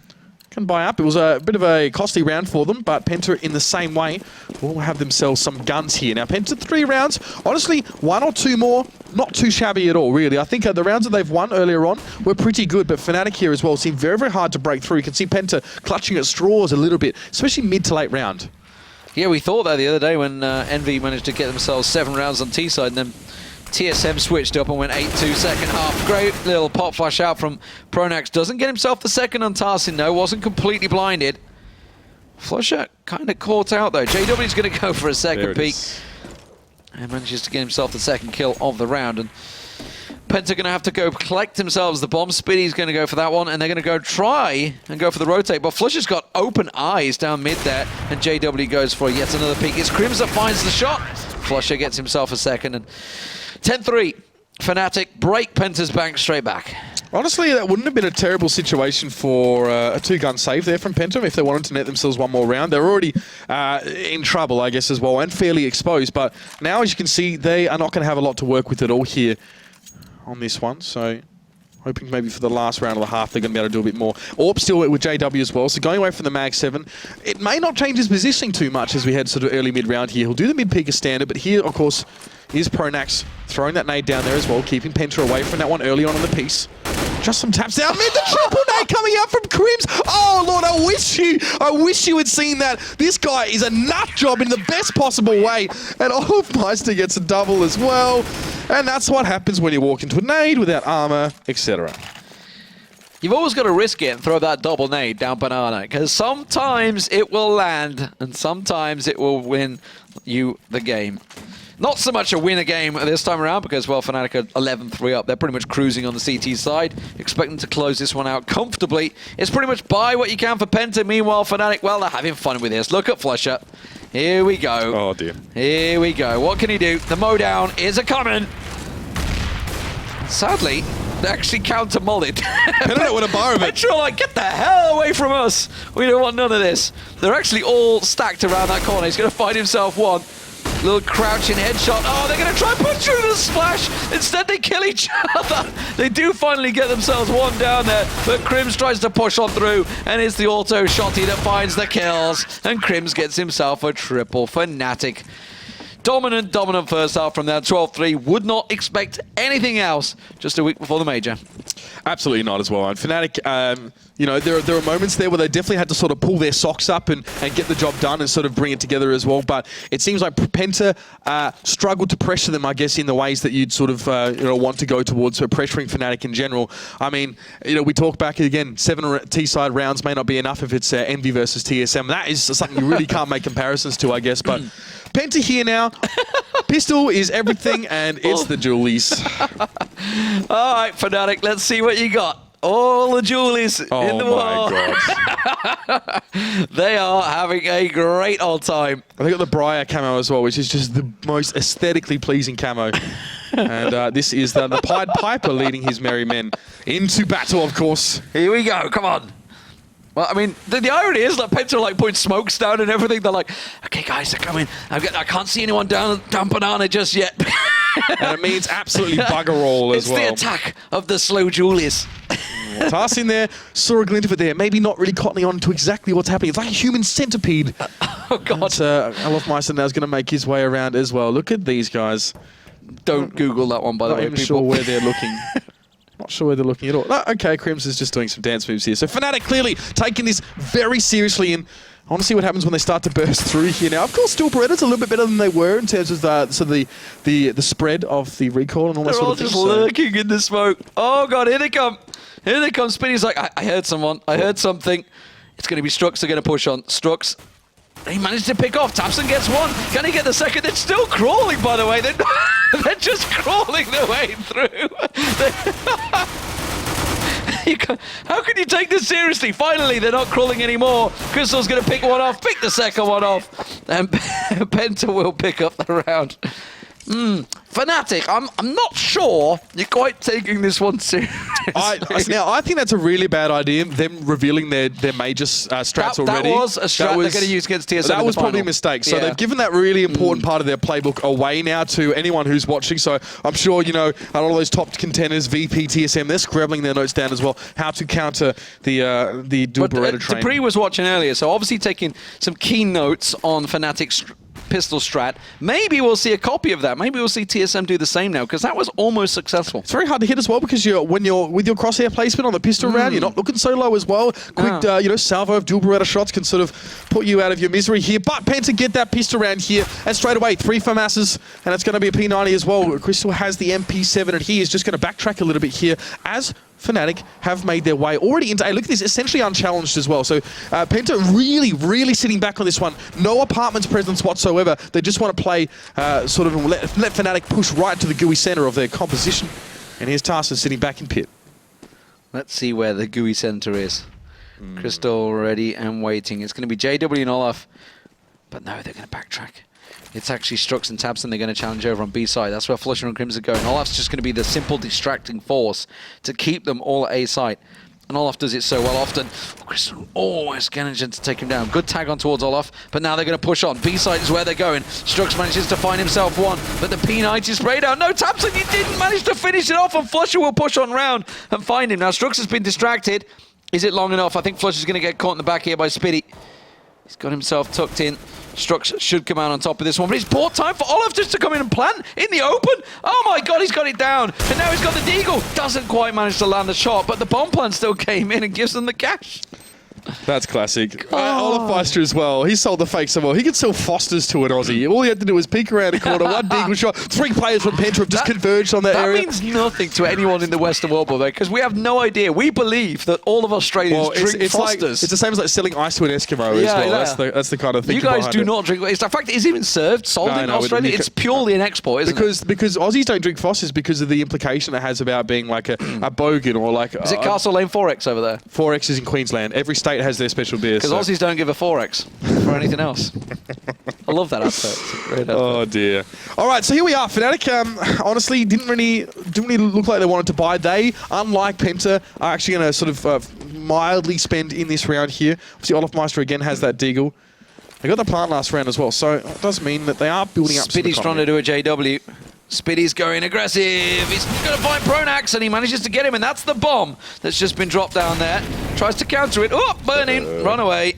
Speaker 2: can buy up. It was a bit of a costly round for them, but Penta in the same way will have themselves some guns here. Now, Penta 3 rounds, honestly, 1 or 2 more, not too shabby at all, really. I think the rounds that they've won earlier on were pretty good, but Fnatic here as well seem very, very hard to break through. You can see Penta clutching at straws a little bit, especially mid to late round.
Speaker 1: Yeah, we thought that the other day when Envy managed to get themselves 7 rounds on T-side, and then TSM switched up and went 8-2 second half. Great little pop flash out from Pronax. Doesn't get himself the second on Tarsin though. Wasn't completely blinded. Flusher kind of caught out though. JW's going to go for a second peek. And manages to get himself the second kill of the round. And Penta going to have to go collect themselves the bomb. Spiddy's going to go for that one. And they're going to go try and go for the rotate. But Flusher's got open eyes down mid there. And JW goes for yet another peek. It's Crims that finds the shot. Flusher gets himself a second. And 10-3, Fnatic break Penta's bank straight back.
Speaker 2: Honestly, that wouldn't have been a terrible situation for a 2-gun save there from Penta if they wanted to net themselves one more round. They're already in trouble, I guess, as well, and fairly exposed. But now, as you can see, they are not going to have a lot to work with at all here on this one. So, hoping maybe for the last round of the half, they're going to be able to do a bit more. Orb still with JW as well, so going away from the Mag 7. It may not change his positioning too much as we head sort of early mid-round here. He'll do the mid-peak as standard, but here, of course, is Pronax throwing that nade down there as well, keeping Penta away from that one early on in the piece. Just some taps down mid, the triple nade coming out from Crims. Oh Lord, I wish you had seen that. This guy is a nut job in the best possible way. And Meister gets a double as well. And that's what happens when you walk into a nade without armor, etc.
Speaker 1: You've always got to risk it and throw that double nade down Banana, because sometimes it will land and sometimes it will win you the game. Not so much a win a game this time around because, well, Fnatic are 11-3 up. They're pretty much cruising on the CT side. Expecting to close this one out comfortably. It's pretty much buy what you can for Penta. Meanwhile, Fnatic, well, they're having fun with this. Look at Flusher. Here we go.
Speaker 2: Oh, dear.
Speaker 1: Here we go. What can he do? The mowdown is a-coming. Sadly, they actually counter-mollied.
Speaker 2: Penta don't want a bar of it.
Speaker 1: Petra like, get the hell away from us. We don't want none of this. They're actually all stacked around that corner. He's going to find himself one. Little crouching headshot. Oh, they're going to try and push through the splash. Instead, they kill each other. They do finally get themselves one down there, but Crims tries to push on through, and it's the auto shotty that finds the kills, and Crims gets himself a triple. Fnatic. Dominant first half from that 12-3. Would not expect anything else just a week before the major.
Speaker 2: Absolutely not as well. And Fnatic, you know, there are moments there where they definitely had to sort of pull their socks up and get the job done and sort of bring it together as well. But it seems like Penta struggled to pressure them, I guess, in the ways that you'd sort of you know, want to go towards pressuring Fnatic in general. I mean, you know, we talk back again, 7 T-side rounds may not be enough if it's Envy versus TSM. That is something you really can't make comparisons to, I guess. But Penta here now. Pistol is everything, and it's the Julies.
Speaker 1: All right, Fnatic, let's see what you got. All the Julies in the wall.
Speaker 2: God.
Speaker 1: They are having a great old time.
Speaker 2: They got the Briar camo as well, which is just the most aesthetically pleasing camo. And this is the Pied Piper leading his merry men into battle, of course.
Speaker 1: Here we go. Come on. Well, I mean, the irony is that Penta are like putting smokes down and everything. They're like, okay, guys, they're coming. I can't see anyone down Banana just yet.
Speaker 2: And it means absolutely bugger all as well.
Speaker 1: It's the attack of the slow Julius.
Speaker 2: Tarsin there, saw a glint of it there. Maybe not really cottoning on to exactly what's happening. It's like a human centipede.
Speaker 1: Oh, God.
Speaker 2: Meister now is going to make his way around as well. Look at these guys.
Speaker 1: Don't Google that one, by the way,
Speaker 2: Not even
Speaker 1: people.
Speaker 2: sure where they're looking. Not sure where they're looking at all. No, okay, Crims is just doing some dance moves here. So Fnatic clearly taking this very seriously, and I want to see what happens when they start to burst through here now. Of course, still Beretta's a little bit better than they were in terms of the spread of the recall and all that sort of thing.
Speaker 1: They're all just lurking in the smoke. Oh, God, here they come. Here they come. Spinny's like, I heard someone. I heard something. It's going to be Strux. They're going to push on. Strux. He managed to pick off. Tapson gets one. Can he get the second? They're still crawling, by the way. They're just crawling their way through. How can you take this seriously? Finally, they're not crawling anymore. Crystal's going to pick one off, pick the second one off. And Penta will pick up the round. Fnatic, I'm not sure you're quite taking this one seriously.
Speaker 2: Now, I think that's a really bad idea, them revealing their major strats already.
Speaker 1: That was a strat they're going to use against TSM.
Speaker 2: That was probably a mistake. So they've given that really important part of their playbook away now to anyone who's watching. So I'm sure, you know, a lot of those top contenders, VP, TSM, they're scribbling their notes down as well, how to counter the dual Beretta train.
Speaker 1: Dupree was watching earlier, so obviously taking some key notes on Fnatic's pistol strat. Maybe we'll see a copy of that. Maybe we'll see TSM do the same now, because that was almost successful.
Speaker 2: It's very hard to hit as well, because when you're with your crosshair placement on the pistol round, you're not looking so low as well. Quick, you know, salvo of dual Beretta shots can sort of put you out of your misery here. But Penta get that pistol round here, and straight away 3 FAMASs, and it's going to be a P90 as well. Crystal has the MP7, and he is just going to backtrack a little bit here as Fnatic have made their way already into A. Look at this, essentially unchallenged as well. So Penta really sitting back on this one. No apartments presence whatsoever. They just want to play sort of let Fnatic push right to the gooey center of their composition. And here's Tarson sitting back in pit.
Speaker 1: Let's see where the gooey center is. Crystal ready and waiting. It's going to be JW and Olaf. But no, they're going to backtrack. It's actually Strux and Tabson they're going to challenge over on B side. That's where Flusher and Crims are going. Olaf's just going to be the simple distracting force to keep them all at A side. And Olaf does it so well often. Crystal always managing to take him down. Good tag on towards Olaf, but now they're going to push on. B side is where they're going. Strux manages to find himself one, but the P90 sprayed out. No, Tabson, you didn't manage to finish it off, and Flusher will push on round and find him. Now, Strux has been distracted. Is it long enough? I think Flusher's going to get caught in the back here by Spitty. He's got himself tucked in. Strux should come out on top of this one, but it's poor time for Olaf just to come in and plant in the open. Oh my god, he's got it down. And now he's got the deagle. Doesn't quite manage to land the shot, but the bomb plant still came in and gives them the cash.
Speaker 2: That's classic. Olaf Feister as well. He sold the fake so well. He could sell Fosters to an Aussie. All he had to do was peek around the corner, one deagle shot. 3 players from Penta have just converged on that area.
Speaker 1: That means nothing to anyone in the Western world, because we have no idea. We believe that all of Australians drink Fosters.
Speaker 2: It's the same as like selling ice to an Eskimo as well. That's the kind of thing.
Speaker 1: You guys do not drink. In fact, it's even sold in Australia. It's purely an export, isn't it?
Speaker 2: Because Aussies don't drink Fosters because of the implication it has about being like a bogan or like.
Speaker 1: Is it Castle Lane 4X over there?
Speaker 2: 4X is in Queensland. Every state has their special beer.
Speaker 1: Because Aussies don't give a 4X for anything else. I love that advert. It's a great advert.
Speaker 2: Oh dear. All right, so here we are. Fnatic honestly didn't really look like they wanted to buy. They, unlike Penta, are actually going to sort of mildly spend in this round here. Obviously, Olaf Meister again has that deagle. They got the plant last round as well, so it does mean that they are building up.
Speaker 1: Spitty's trying to do a JW. Spitty's going aggressive. He's going to find Pronax, and he manages to get him, and that's the bomb that's just been dropped down there. Tries to counter it. Oh, burning. Run away.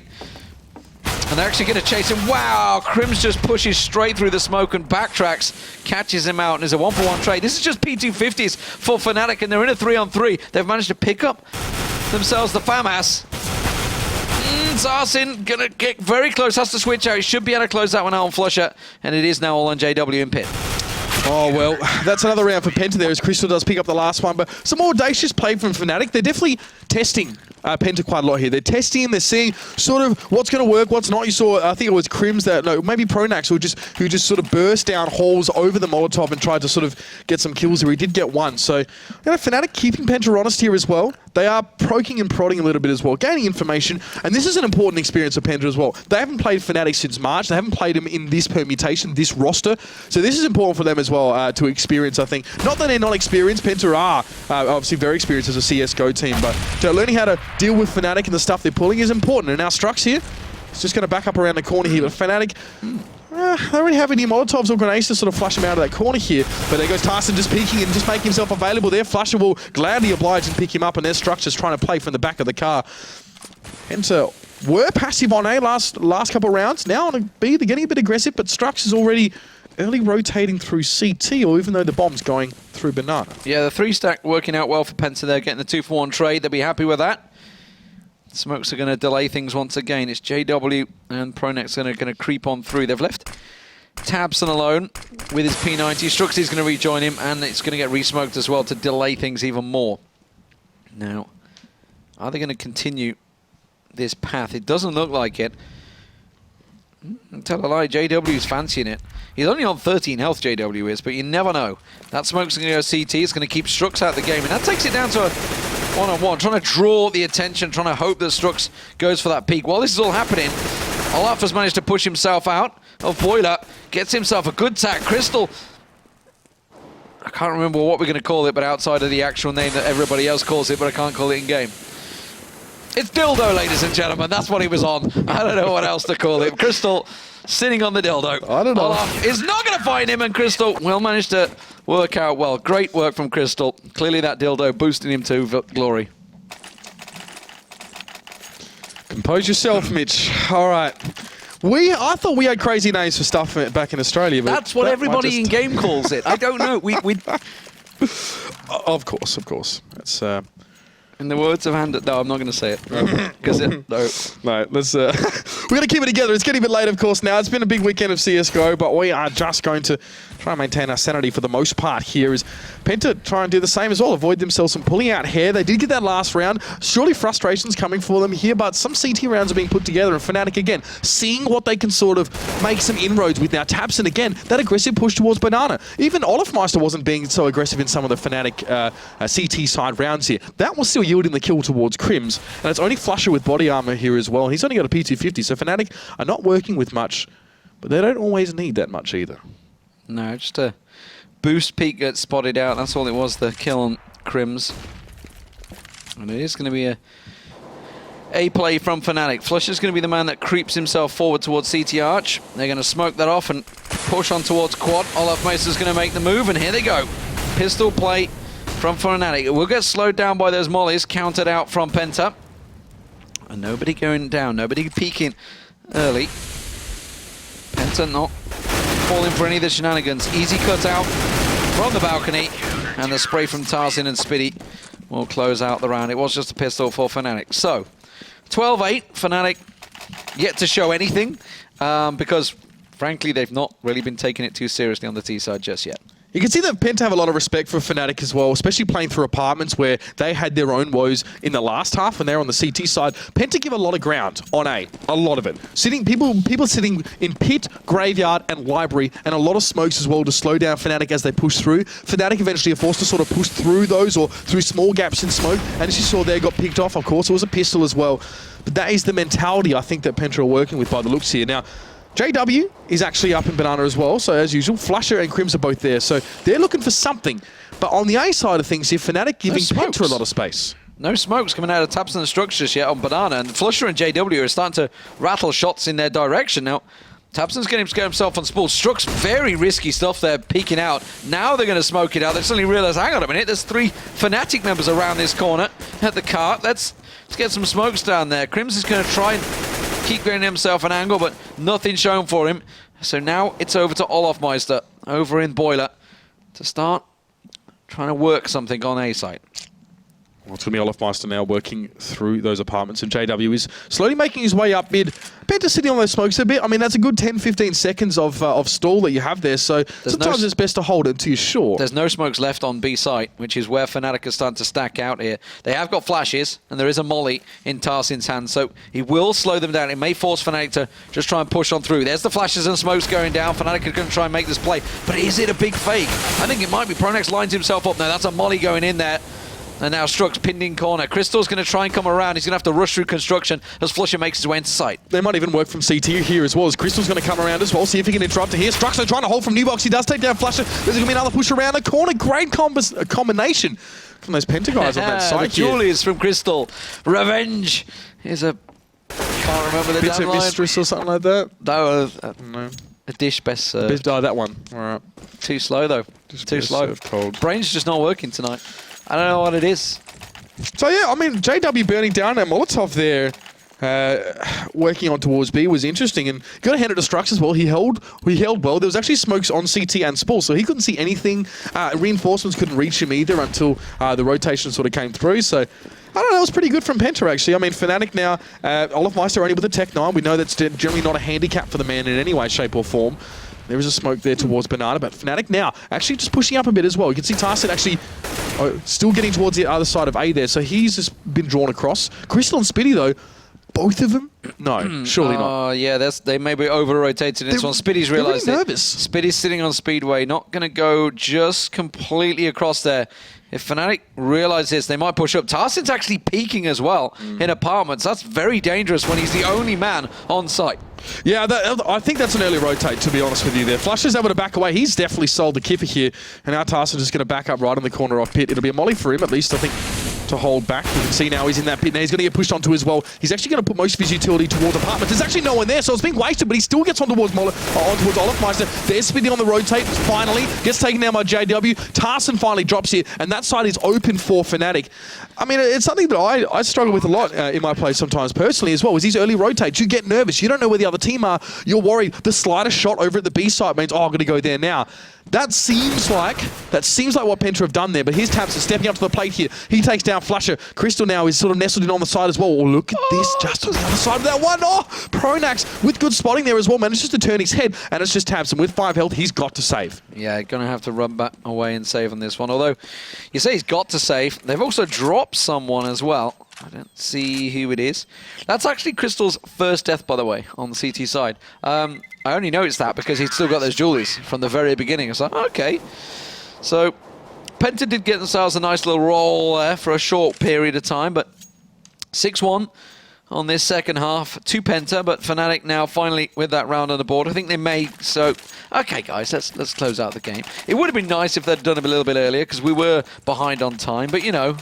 Speaker 1: And they're actually going to chase him. Wow, Crims just pushes straight through the smoke and backtracks, catches him out, and is a 1-for-1 trade. This is just P250s for Fnatic, and they're in a 3-on-3. They've managed to pick up themselves the FAMAS. Zarsin going to get very close, has to switch out. He should be able to close that one out on Flusher, and it is now all on JW in pit.
Speaker 2: Oh, well, that's another round for Penta there as Crystal does pick up the last one. But some more audacious play from Fnatic. They're definitely testing Penta quite a lot here. They're testing, they're seeing sort of what's going to work, what's not. You saw, I think it was Crims that, no, maybe Pronax who just sort of burst down holes over the Molotov and tried to sort of get some kills here. He did get one. So, you know, Fnatic keeping Penta honest here as well. They are poking and prodding a little bit as well, gaining information. And this is an important experience for Penta as well. They haven't played Fnatic since March. They haven't played him in this permutation, this roster. So this is important for them as well to experience, I think. Not that they're not experienced. Penta are obviously very experienced as a CSGO team. But learning how to deal with Fnatic and the stuff they're pulling is important. And now Strux here. It's just going to back up around the corner here. But Fnatic, they don't really have any Molotovs or grenades to sort of flush him out of that corner here. But there goes Tarson just peeking and just making himself available there. Flusher will gladly oblige and pick him up. And there's Strux just trying to play from the back of the car. Penta were passive on A last couple of rounds. Now on B, they're getting a bit aggressive. But Strux is already early rotating through CT, or even though the bomb's going through Banana. Yeah,
Speaker 1: the 3-stack working out well for Penta there, getting the 2-for-1 trade. They'll be happy with that. Smokes are going to delay things once again. It's JW and Pronax going to creep on through. They've left Tabson alone with his P90. Struxy's going to rejoin him, and it's going to get re-smoked as well to delay things even more. Now, are they going to continue this path? It doesn't look like it. Tell a lie, JW's fancying it. He's only on 13 health, JW is, but you never know. That smoke's going to go CT. It's going to keep Strux out of the game, and that takes it down to a one-on-one, trying to draw the attention, trying to hope that Strux goes for that peak. While this is all happening, Olaf has managed to push himself out of Boiler, gets himself a good tack. Crystal I can't remember what we're going to call it, but outside of the actual name that everybody else calls it, but I can't call it in-game. It's dildo, ladies and gentlemen. That's what he was on. I don't know what else to call it. Crystal sitting on the dildo.
Speaker 2: I don't know.
Speaker 1: Olaf is not going to find him, and Crystal will manage to work out well. Great work from Crystal. Clearly that dildo boosting him to glory.
Speaker 2: Compose yourself, Mitch. All right. I thought we had crazy names for stuff back in Australia. But
Speaker 1: that's what everybody in game calls it. I don't know. We
Speaker 2: Of course. That's
Speaker 1: in the words of Hand. No, I'm not going to say it because no.
Speaker 2: No, let's. We're going to keep it together. It's getting a bit late, of course. Now it's been a big weekend of CS:GO, but we are just going to try and maintain our sanity for the most part. Here is PENTA try and do the same as well. Avoid themselves from pulling out hair. They did get that last round. Surely frustrations coming for them here, but some CT rounds are being put together. And Fnatic again seeing what they can sort of make some inroads with. Now Tapson again that aggressive push towards Banana. Even Olafmeister wasn't being so aggressive in some of the Fnatic CT side rounds here. That was still yielding the kill towards Crims, and it's only Flusher with body armor here as well. And he's only got a P250, so Fnatic are not working with much, but they don't always need that much either.
Speaker 1: No, just a boost peak gets spotted out. That's all it was, the kill on Crims. And it is going to be a play from Fnatic. Flusher's going to be the man that creeps himself forward towards CT Arch. They're going to smoke that off and push on towards Quad. Olafmeister's going to make the move, and here they go. Pistol play from Fnatic. It will get slowed down by those mollies, countered out from PENTA. And nobody going down, nobody peeking early. PENTA not falling for any of the shenanigans. Easy cut out from the balcony, and the spray from tarsin and Spitty will close out the round. It was just a pistol for Fnatic. So, 12-8, Fnatic yet to show anything, because frankly they've not really been taking it too seriously on the T side just yet.
Speaker 2: You can see that PENTA have a lot of respect for Fnatic as well, especially playing through apartments where they had their own woes in the last half when they were on the CT side. PENTA give a lot of ground on A, a lot of it. People sitting in pit, graveyard, and library, and a lot of smokes as well to slow down Fnatic as they push through. Fnatic eventually are forced to sort of push through those or through small gaps in smoke, and as you saw there, got picked off. Of course, it was a pistol as well. But that is the mentality I think that PENTA are working with by the looks here. Now, JW is actually up in Banana as well, so as usual, Flusher and Crims are both there, so they're looking for something. But on the A side of things here, Fnatic giving PENTA a lot of space.
Speaker 1: No smokes coming out of Tapson and Structures yet on Banana, and Flusher and JW are starting to rattle shots in their direction. Now, Tapson's getting himself on spool. Strux, very risky stuff there, peeking out. Now they're going to smoke it out. They suddenly realise, hang on a minute, there's 3 Fnatic members around this corner at the cart. Let's get some smokes down there. Crims is going to try and keep getting himself an angle, but nothing shown for him. So now it's over to Olafmeister over in Boiler to start trying to work something on A site.
Speaker 2: Well, it's going to be Olafmeister now working through those apartments, and JW is slowly making his way up mid. PENTA sitting on those smokes a bit. I mean, that's a good 10-15 seconds of stall that you have there, so sometimes it's best to hold it until you're sure.
Speaker 1: There's no smokes left on B site, which is where Fnatic is starting to stack out here. They have got flashes, and there is a molly in Tarsin's hand, so he will slow them down. It may force Fnatic to just try and push on through. There's the flashes and smokes going down. Fnatic are going to try and make this play, but is it a big fake? I think it might be. Pronex lines himself up now. That's a molly going in there. And now Strux pinned in corner. Crystal's going to try and come around. He's going to have to rush through construction as Flusher makes his way into sight.
Speaker 2: They might even work from CT here as well, as Crystal's going to come around as well. See if he can interrupt it here. Strux are trying to hold from New Box. He does take down Flusher. There's going to be another push around the corner. Great combination from those PENTA guys on that side
Speaker 1: here. Julius from Crystal. Revenge is a... Can't remember the
Speaker 2: Bitter Mistress or something like that.
Speaker 1: No,
Speaker 2: no.
Speaker 1: A dish best served.
Speaker 2: Oh, that one. All right.
Speaker 1: Too slow though. Too slow. Brain's just not working tonight. I don't know what it is.
Speaker 2: So yeah, I mean, JW burning down that Molotov there, working on towards B was interesting, and got to hand it to Strux as well. He held well. There was actually smokes on CT and Spool, so he couldn't see anything. Reinforcements couldn't reach him either until the rotation sort of came through. So I don't know, it was pretty good from PENTA actually. I mean, Fnatic now, Olafmeister only with a Tech 9. We know that's generally not a handicap for the man in any way, shape or form. There is a smoke there towards Banana, but Fnatic now actually just pushing up a bit as well. You can see Tarsin actually still getting towards the other side of A there, so he's just been drawn across. Crystal and Spitty though, both of them? No, surely not.
Speaker 1: Yeah, they may be over-rotated in this one. Spitty's realised
Speaker 2: really nervous.
Speaker 1: Spitty's sitting on Speedway, not going to go just completely across there. If Fnatic realise this, they might push up. Tarsin's actually peeking as well in apartments. That's very dangerous when he's the only man on site.
Speaker 2: Yeah, I think that's an early rotate, to be honest with you there. Flush is able to back away. He's definitely sold the kipper here. And now Tarson just going to back up right in the corner off pit. It'll be a molly for him, at least, I think, to hold back. You can see now he's in that pit. Now he's going to get pushed onto as well. He's actually going to put most of his utility towards apartments. There's actually no one there, so it's being wasted, but he still gets on towards Olafmeister. There's Spinny on the rotate, finally. Gets taken down by JW. Tarson finally drops here, and that side is open for Fnatic. I mean, it's something that I struggle with a lot in my play sometimes personally as well, is these early rotates. You get nervous. You don't know where the other team are. You're worried. The slightest shot over at the B side means, oh, I'm going to go there now. That seems like what Penta have done there, but his taps are stepping up to the plate here. He takes down Flusher. Crystal now is sort of nestled in on the side as well. Oh, look at this, just on the other side of that one. Oh, Pronax with good spotting there as well, manages to turn his head, and it's just taps, and with 5 health, he's got to save.
Speaker 1: Yeah, going to have to run back away and save on this one, although you say he's got to save. They've also dropped someone as well. I don't see who it is. That's actually Crystal's first death, by the way, on the CT side. I only noticed that because he'd still got those jewelries from the very beginning. I was like, okay. So, Penta did get themselves a nice little roll there for a short period of time, but 6-1 on this second half to Penta, but Fnatic now finally with that round on the board. I think they may, so... Okay, guys, let's close out the game. It would have been nice if they'd done it a little bit earlier, because we were behind on time, but you know...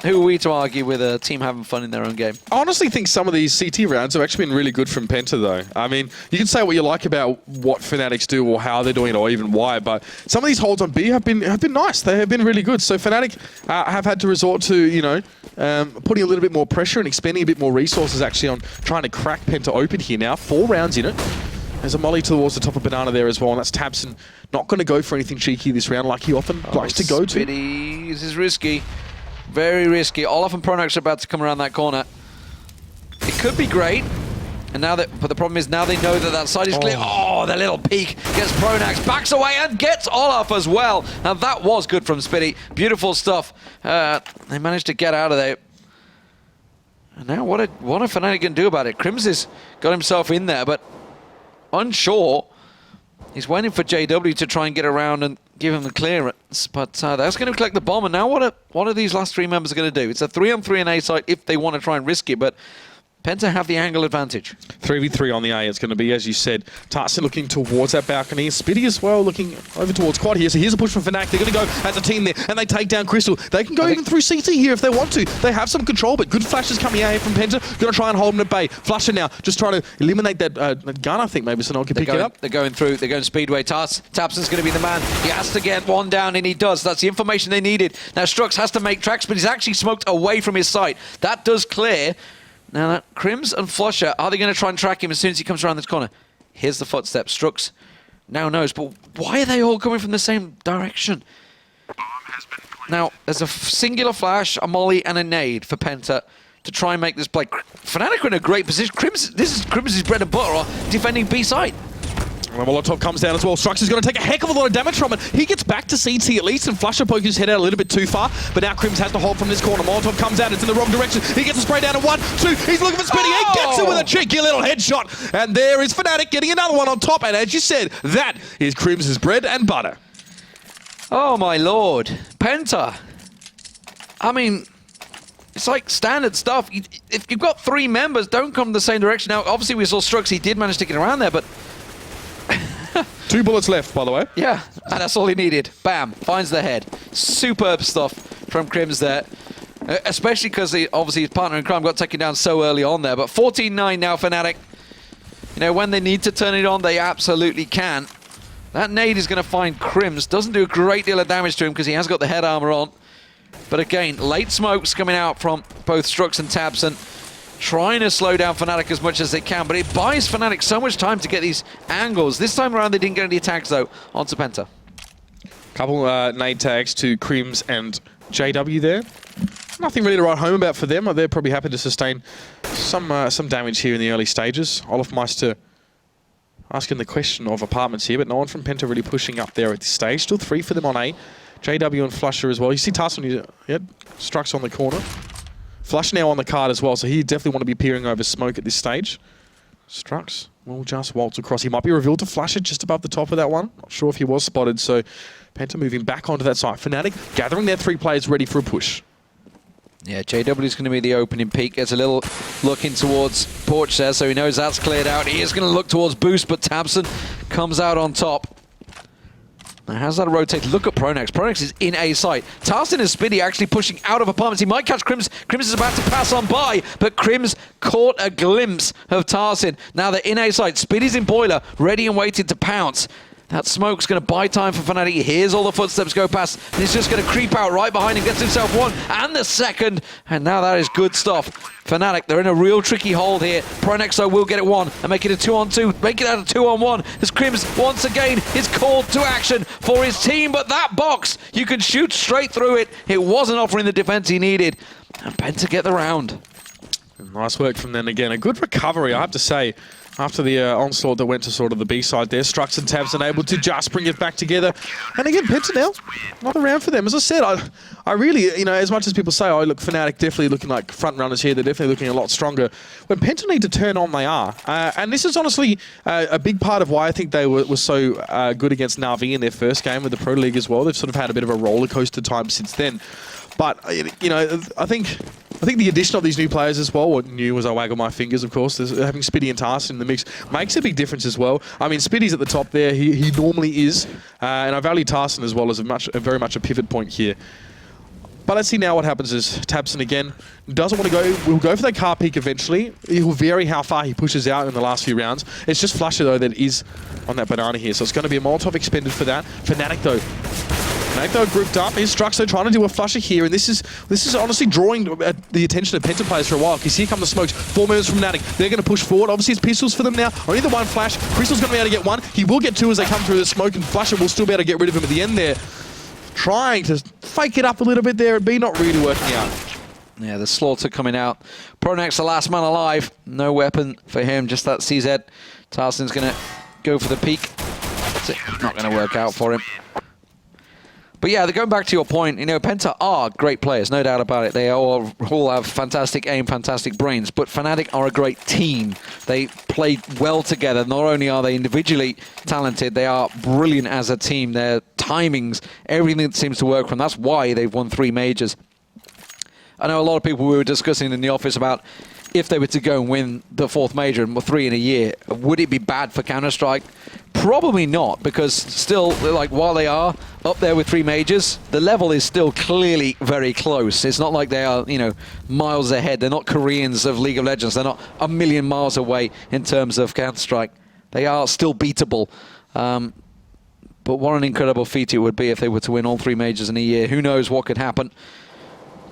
Speaker 1: Who are we to argue with a team having fun in their own game?
Speaker 2: I honestly think some of these CT rounds have actually been really good from Penta, though. I mean, you can say what you like about what Fnatic do or how they're doing it or even why, but some of these holds on B have been nice. They have been really good. So Fnatic have had to resort to, you know, putting a little bit more pressure and expending a bit more resources actually on trying to crack Penta open here now. 4 rounds in it. There's a molly towards the top of Banana there as well, and that's Tabson not going to go for anything cheeky this round like he often likes to go to.
Speaker 1: This is risky. Very risky. Olaf and Pronax are about to come around that corner. It could be great. And now that, but the problem is now they know that that side is clear. Oh, the little peek gets Pronax, backs away and gets Olaf as well. Now that was good from Spitty. Beautiful stuff. They managed to get out of there. And now what are Fnatic going to do about it? Crims has got himself in there, but unsure. He's waiting for JW to try and get around and give him the clearance, but that's going to collect the bomb. And now what are these last 3 members going to do? It's a 3-on-3 in A side if they want to try and risk it, but Penta have the angle advantage.
Speaker 2: 3v3 on the A, it's going to be, as you said. Tarson looking towards that balcony. Spitty as well, looking over towards quad here. So here's a push from Fnatic. They're going to go as a team there, and they take down Crystal. They can go even through CT here if they want to. They have some control, but good flashes coming out here from Penta. Going to try and hold him at bay. Flusher now, just trying to eliminate that gun, I think, maybe, so no one can pick it up.
Speaker 1: They're going through. They're going Speedway. Tabson's going to be the man. He has to get one down, and he does. That's the information they needed. Now, Strux has to make tracks, but he's actually smoked away from his sight. That does clear. Now, that Crims and Flusher, are they going to try and track him as soon as he comes around this corner? Here's the footsteps. Strux now knows, but why are they all coming from the same direction? Now, there's a singular flash, a molly, and a nade for Penta to try and make this play. Fnatic are in a great position. This is Crims' bread and butter, defending B side.
Speaker 2: And Molotov comes down as well. Strux is going to take a heck of a lot of damage from it. He gets back to CT at least, and Flusher pokes his head out a little bit too far. But now Crims has to hold from this corner. Molotov comes out. It's in the wrong direction. He gets a spray down at 1, 2. He's looking for Spinny. He gets it with a cheeky little headshot. And there is Fnatic getting another one on top. And as you said, that is Crims' bread and butter.
Speaker 1: Oh, my lord. Penta. I mean, it's like standard stuff. If you've got 3 members, don't come the same direction. Now, obviously, we saw Strux. He did manage to get around there, but...
Speaker 2: 2 bullets left, by the way.
Speaker 1: Yeah, and that's all he needed. Bam, finds the head. Superb stuff from Crims there. Especially because obviously his partner in crime got taken down so early on there. But 14-9 now, Fnatic. You know, when they need to turn it on, they absolutely can. That nade is going to find Crims. Doesn't do a great deal of damage to him because he has got the head armor on. But again, late smokes coming out from both Strux and Tabson. Trying to slow down Fnatic as much as they can, but it buys Fnatic so much time to get these angles. This time around, they didn't get any attacks, though, onto Penta.
Speaker 2: Couple nade tags to Crims and JW there. Nothing really to write home about for them. They're probably happy to sustain some damage here in the early stages. Olafmeister asking the question of apartments here, but no one from Penta really pushing up there at this stage. Still 3 for them on A. JW and Flusher as well. You see Tarson, yeah, Strux on the corner. Flush now on the card as well, so he definitely want to be peering over smoke at this stage. Strux will just waltz across. He might be revealed to Flusher just above the top of that one. Not sure if he was spotted, so Penta moving back onto that side. Fnatic gathering their 3 players ready for a push.
Speaker 1: Yeah, JW is going to be the opening peak. Gets a little look in towards Porch there, so he knows that's cleared out. He is going to look towards Boost, but Tabson comes out on top. Now, how's that rotate? Look at Pronex. Pronex is in A site. Tarsin and Spiddy actually pushing out of apartments. He might catch Crims. Crims is about to pass on by, but Crims caught a glimpse of Tarsin. Now they're in A site. Spiddy's in Boiler, ready and waiting to pounce. That smoke's going to buy time for Fnatic. He hears all the footsteps go past, and he's just going to creep out right behind him, gets himself one and the second, and now that is good stuff. Fnatic, they're in a real tricky hold here. Pronex, though, will get it one and make it a 2-on-2, make it out of 2-on-1, as Crims once again is called to action for his team, but that box, you can shoot straight through it. It wasn't offering the defense he needed, and PENTA get the round.
Speaker 2: Nice work from them again. A good recovery, I have to say. After the onslaught that went to sort of the B side there, Strux and Tabs able to just bring it back together. And again, PENTA now, another round for them. As I said, I really, you know, as much as people say, oh, look, Fnatic definitely looking like front runners here, they're definitely looking a lot stronger. When PENTA need to turn on, they are. And this is honestly a big part of why I think they were so good against Na'Vi in their first game with the Pro League as well. They've sort of had a bit of a roller coaster time since then. But, you know, I think the addition of these new players as well, what new as I waggle my fingers, of course, having Spiddy and Tarsin in the mix makes a big difference as well. I mean, Spiddy's at the top there, he normally is, and I value Tarsin as well as very much a pivot point here. But let's see now what happens is Tabson again doesn't want to go, will go for that car peak eventually. He will vary how far he pushes out in the last few rounds. It's just Flusher though that is on that banana here, so it's going to be a Molotov expended for that. Fnatic though. Fnatic though grouped up. Here's Struxo trying to do a Flusher here, and this is honestly drawing the attention of PENTA players for a while, because here come the smokes. 4 members from Fnatic. They're going to push forward. Obviously it's pistols for them now. Only the one flash. Crystal's going to be able to get one. He will get two as they come through the smoke, and Flusher will still be able to get rid of him at the end there. Trying to fake it up a little bit there and be not really working out.
Speaker 1: Yeah, the slaughter coming out. Pronex, the last man alive. No weapon for him, just that CZ. Tarsin's going to go for the peak. That's it. Not going to work out for him. But yeah, going back to your point, you know, PENTA are great players, no doubt about it. They all have fantastic aim, fantastic brains, but Fnatic are a great team. They play well together. Not only are they individually talented, they are brilliant as a team. Their timings, everything seems to work from. That's why they've won 3 majors. I know a lot of people we were discussing in the office about if they were to go and win the 4th major and 3 in a year, would it be bad for Counter-Strike? Probably not, because still, like, while they are up there with 3 majors, the level is still clearly very close. It's not like they are, you know, miles ahead. They're not Koreans of League of Legends. They're not a million miles away in terms of Counter-Strike. They are still beatable. But what an incredible feat it would be if they were to win all 3 majors in a year. Who knows what could happen?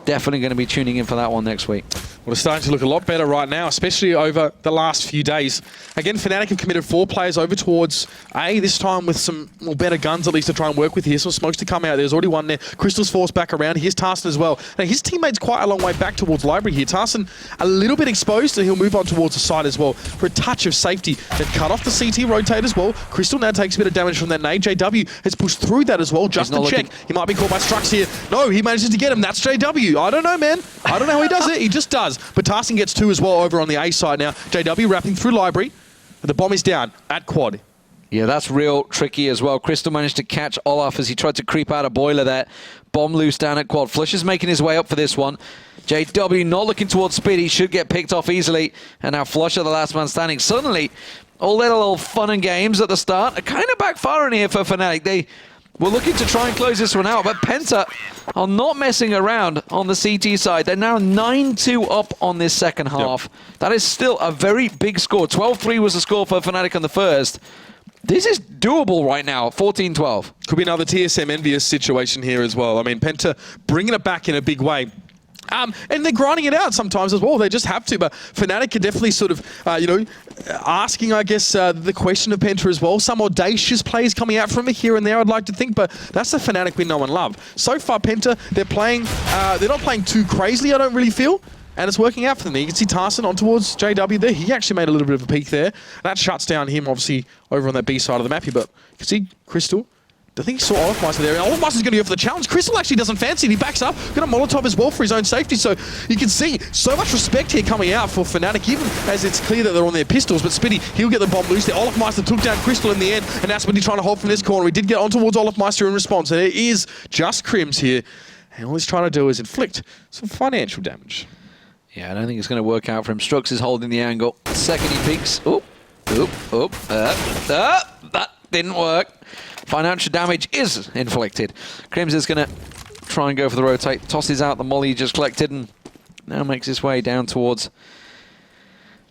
Speaker 1: Definitely going to be tuning in for that one next week.
Speaker 2: Well, it's starting to look a lot better right now, especially over the last few days. Again, Fnatic have committed 4 players over towards A, this time with some better guns at least to try and work with here. Some smokes to come out. There's already one there. Crystal's forced back around. Here's Tarsin as well. Now, his teammate's quite a long way back towards Library here. Tarsin a little bit exposed, and he'll move on towards the side as well for a touch of safety. They've cut off the CT rotate as well. Crystal now takes a bit of damage from that nade. JW has pushed through that as well, just to check. He might be caught by Strux here. No, he manages to get him. That's JW. I don't know, man. I don't know how he does it. He just does. But Tarsin gets 2 as well over on the A side now. JW wrapping through Library. The bomb is down at quad.
Speaker 1: Yeah, that's real tricky as well. Crystal managed to catch Olaf as he tried to creep out a boiler there. Bomb loose down at quad. Flush is making his way up for this one. JW not looking towards speed. He should get picked off easily. And now Flusher, the last man standing. Suddenly, all that little fun and games at the start are kind of backfiring here for Fnatic. They were looking to try and close this one out, but PENTA are not messing around on the CT side. They're now 9-2 up on this second half. Yep. That is still a very big score. 12-3 was the score for Fnatic on the first. This is doable right now, 14-12.
Speaker 2: Could be another TSM envious situation here as well. I mean, PENTA bringing it back in a big way. And they're grinding it out sometimes as well. They just have to. But Fnatic can definitely sort of, you know, asking, I guess, the question of PENTA as well. Some audacious plays coming out from it here and there, I'd like to think. But that's the Fnatic we know and love. So far, PENTA, they're playing, they're not playing too crazily, I don't really feel. And it's working out for them. You can see Tarsin on towards JW there. He actually made a little bit of a peek there. That shuts down him, obviously, over on that B side of the map here. But you can see Crystal. I think he saw Olafmeister there. Olafmeister's going to go for the challenge. Crystal actually doesn't fancy it. He backs up. Got a Molotov as well for his own safety. So you can see so much respect here coming out for Fnatic, even as it's clear that they're on their pistols. But Spiddy, he'll get the bomb loose there. Olafmeister took down Crystal in the end, and that's what he's trying to hold from this corner. He did get on towards Olafmeister in response. And it is just Crims here. And all he's trying to do is inflict some financial damage.
Speaker 1: Yeah, I don't think it's going to work out for him. Strux is holding the angle. Second he peeks. That didn't work. Financial damage is inflicted. Crims is going to try and go for the rotate. Tosses out the molly he just collected and now makes his way down towards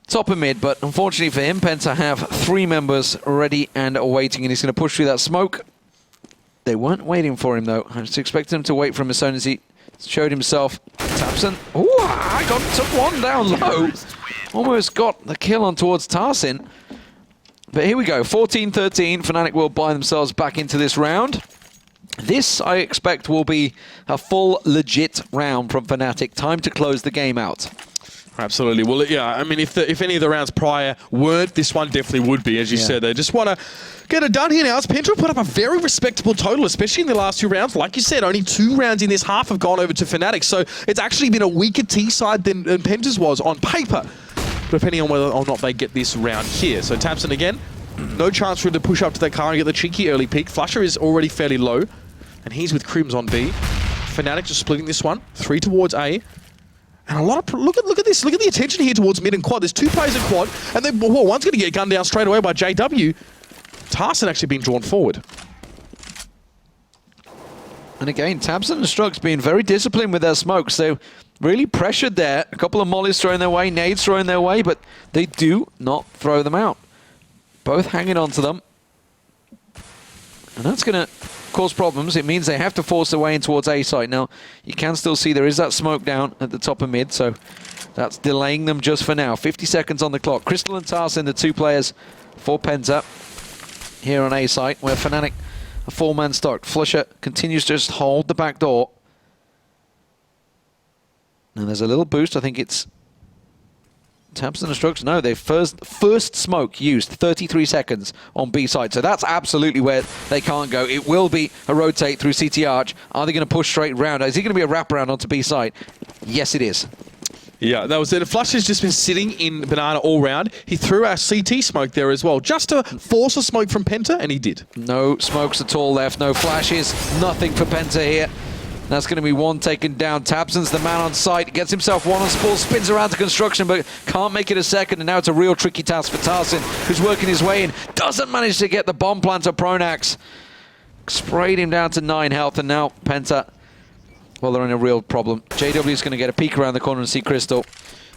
Speaker 1: top of mid. But unfortunately for him, Penta have 3 members ready and awaiting, and he's going to push through that smoke. They weren't waiting for him, though. I was expecting him to wait for him as soon as he showed himself. Tapson. Ooh, I took one down low. Almost got the kill on towards Tarsin. But here we go. 14-13. Fnatic will buy themselves back into this round. This, I expect, will be a full, legit round from Fnatic. Time to close the game out.
Speaker 2: Absolutely. Well, yeah, I mean, if any of the rounds prior weren't, this one definitely would be, as you said. They just want to get it done here now. As PENTA put up a very respectable total, especially in the last 2 rounds. Like you said, only 2 rounds in this half have gone over to Fnatic, so it's actually been a weaker T side than PENTA's was on paper, depending on whether or not they get this round here. So Tapson again, no chance for him to push up to that car and get the cheeky early peek. Flusher is already fairly low, and he's with Crims on B. Fnatic just splitting this one, 3 towards A. And a lot of look at this. Look at the attention here towards mid and quad. There's 2 players in quad, and then one's going to get gunned down straight away by JW. Tarsin actually being drawn forward.
Speaker 1: And again, Tabson and Strux being very disciplined with their smokes. So really pressured there. A couple of mollies thrown their way, nades thrown their way, but they do not throw them out. Both hanging on to them. And that's going to cause problems. It means they have to force their way in towards A site. Now, you can still see there is that smoke down at the top of mid, so that's delaying them just for now. 50 seconds on the clock. Crystal and Tarsin, the 2 players for Penta here on A site, where Fnatic, a 4-man stock. Flusher continues to just hold the back door. And there's a little boost. I think it's Tapson and Strux. No, they first smoke used 33 seconds on B side. So that's absolutely where they can't go. It will be a rotate through CT Arch. Are they going to push straight round? Is he going to be a wraparound onto B side? Yes, it is.
Speaker 2: Yeah, that was it. Flush has just been sitting in Banana all round. He threw our CT smoke there as well, just to force a smoke from Penta, and he did.
Speaker 1: No smokes at all left, no flashes, nothing for Penta here. That's going to be one taken down. Tabson's the man on site, gets himself one on Spall, spins around to construction, but can't make it a second, and now it's a real tricky task for Tarsin, who's working his way in. Doesn't manage to get the bomb planter Pronax. Sprayed him down to 9 health, and now Penta, well, they're in a real problem. JW's going to get a peek around the corner and see Crystal.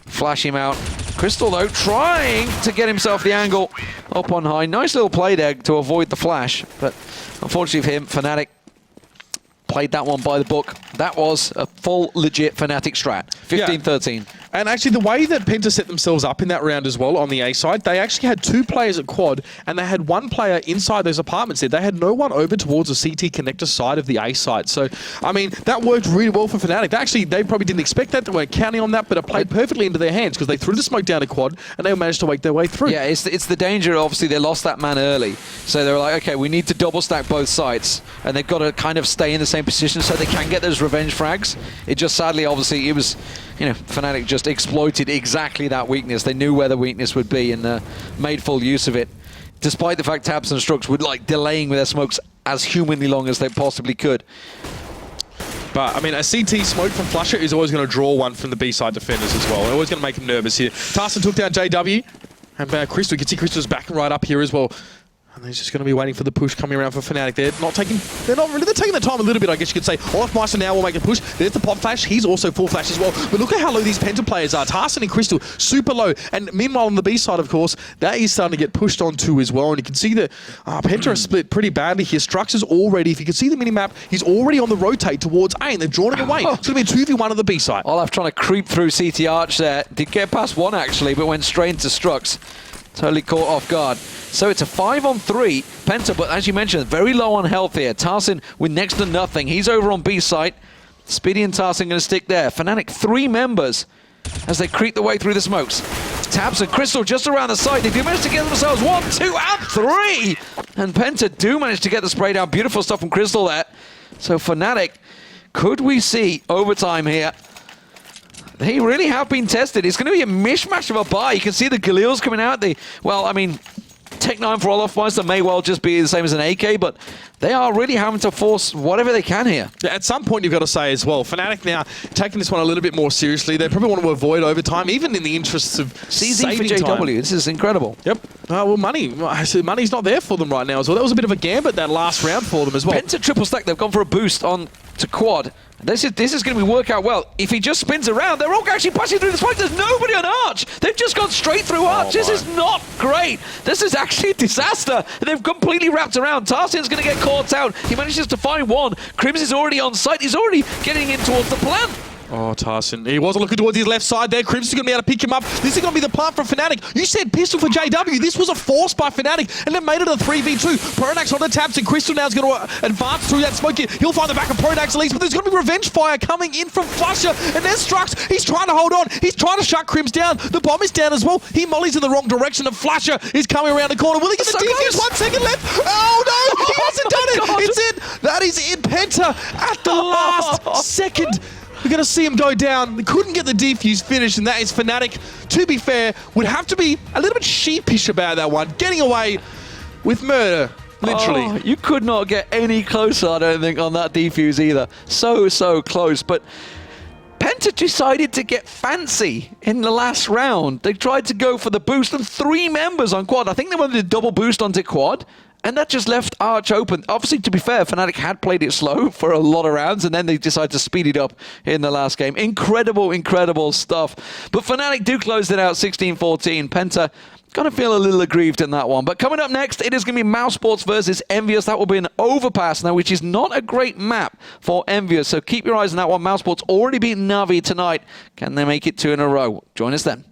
Speaker 1: Flash him out. Crystal, though, trying to get himself the angle up on high. Nice little play there to avoid the flash, but unfortunately for him, Fnatic played that one by the book. That was a full, legit Fnatic strat. 15-13.
Speaker 2: Yeah. And actually, the way that Penta set themselves up in that round as well on the A side, they actually had 2 players at quad, and they had 1 player inside those apartments there. They had no one over towards the CT connector side of the A side. So, I mean, that worked really well for Fnatic. They probably didn't expect that. They weren't counting on that, but it played perfectly into their hands because they threw the smoke down to quad, and they managed to wake their way through.
Speaker 1: Yeah, it's the danger. Obviously, they lost that man early. So they were like, okay, we need to double stack both sides. And they've got to kind of stay in the same position so they can get those revenge frags. It just sadly, obviously, it was, you know, Fnatic just exploited exactly that weakness. They knew where the weakness would be and made full use of it. Despite the fact Tabs and Strux were like delaying with their smokes as humanly long as they possibly could.
Speaker 2: But, I mean, a CT smoke from Flusher is always going to draw one from the B-side defenders as well. They're always going to make them nervous here. Tarsin took down JW. And Crystal, you can see Crystal's backing right up here as well. And he's just going to be waiting for the push coming around for Fnatic. They're taking the time a little bit, I guess you could say. Olafmeister now will make a push. There's the pop flash. He's also full flash as well. But look at how low these Penta players are. Tarsin and Crystal, super low. And meanwhile, on the B side, of course, that is starting to get pushed onto as well. And you can see that Penta are split pretty badly here. Strux is already, if you can see the minimap, he's already on the rotate towards A, and they've drawn him away. It's going to be a 2v1 on the B side.
Speaker 1: Olaf trying to creep through CT Arch there. Did get past one, actually, but went straight into Strux. Totally caught off guard. So it's a 5-on-3. Penta, but as you mentioned, very low on health here. Tarsin with next to nothing. He's over on B site. Speedy and Tarsin going to stick there. Fnatic 3 members as they creep the way through the smokes. Tabs and Crystal just around the site. They do manage to get themselves 1, 2, and 3. And Penta do manage to get the spray down. Beautiful stuff from Crystal there. So Fnatic, could we see overtime here? They really have been tested. It's going to be a mishmash of a buy. You can see the Galils coming out. Well, I mean, Tech9 for Olofmeister may well just be the same as an AK, but they are really having to force whatever they can here.
Speaker 2: Yeah, at some point, you've got to say as well, Fnatic now taking this one a little bit more seriously. They probably want to avoid overtime, even in the interests of
Speaker 1: CZ
Speaker 2: saving
Speaker 1: for JW,
Speaker 2: time.
Speaker 1: this is incredible.
Speaker 2: Yep. Well, money's not there for them right now as well. That was a bit of a gambit that last round for them as well.
Speaker 1: Penta triple stack, they've gone for a boost on to quad. This is going to work out well. If he just spins around, they're all actually passing through the spike. There's nobody on Arch. They've just gone straight through Arch. This is not great. This is actually a disaster. They've completely wrapped around. Tarsian's going to get caught out. He manages to find one. Krims is already on site. He's already getting in towards the plant.
Speaker 2: Oh, Tarsian. He wasn't looking towards his left side there. Krims is going to be able to pick him up. This is going to be the plant from Fnatic. You said pistol for JW. This was a force by Fnatic, and they made it a 3v2. Pronax on the taps, and Crystal now is going to advance through that smoke. He'll find the back of Pronax at least, but there's going to be revenge fire coming in from Flusher, and there's Strux. He's trying to hold on. He's trying to shut Krims down. The bomb is down as well. He mollies in the wrong direction, and Flusher is coming around the corner. Will he get the defuse? 1 second left. Oh, no! He hasn't done it!
Speaker 1: God.
Speaker 2: It's it! That is it, Penta, at the last second. We're going to see him go down. They couldn't get the defuse finish, and that is Fnatic, to be fair, would have to be a little bit sheepish about that one. Getting away with murder, literally.
Speaker 1: Oh, you could not get any closer, I don't think, on that defuse either. So close. But Penta decided to get fancy in the last round. They tried to go for the boost, and 3 members on quad. I think they wanted a double boost onto quad. And that just left Arch open. Obviously, to be fair, Fnatic had played it slow for a lot of rounds, and then they decided to speed it up in the last game. Incredible stuff. But Fnatic do close it out 16-14. Penta gonna feel a little aggrieved in that one. But coming up next, it is going to be Mousesports versus Envious. That will be an overpass now, which is not a great map for Envious. So keep your eyes on that one. Mousesports already beaten Na'Vi tonight. Can they make it 2 in a row? Join us then.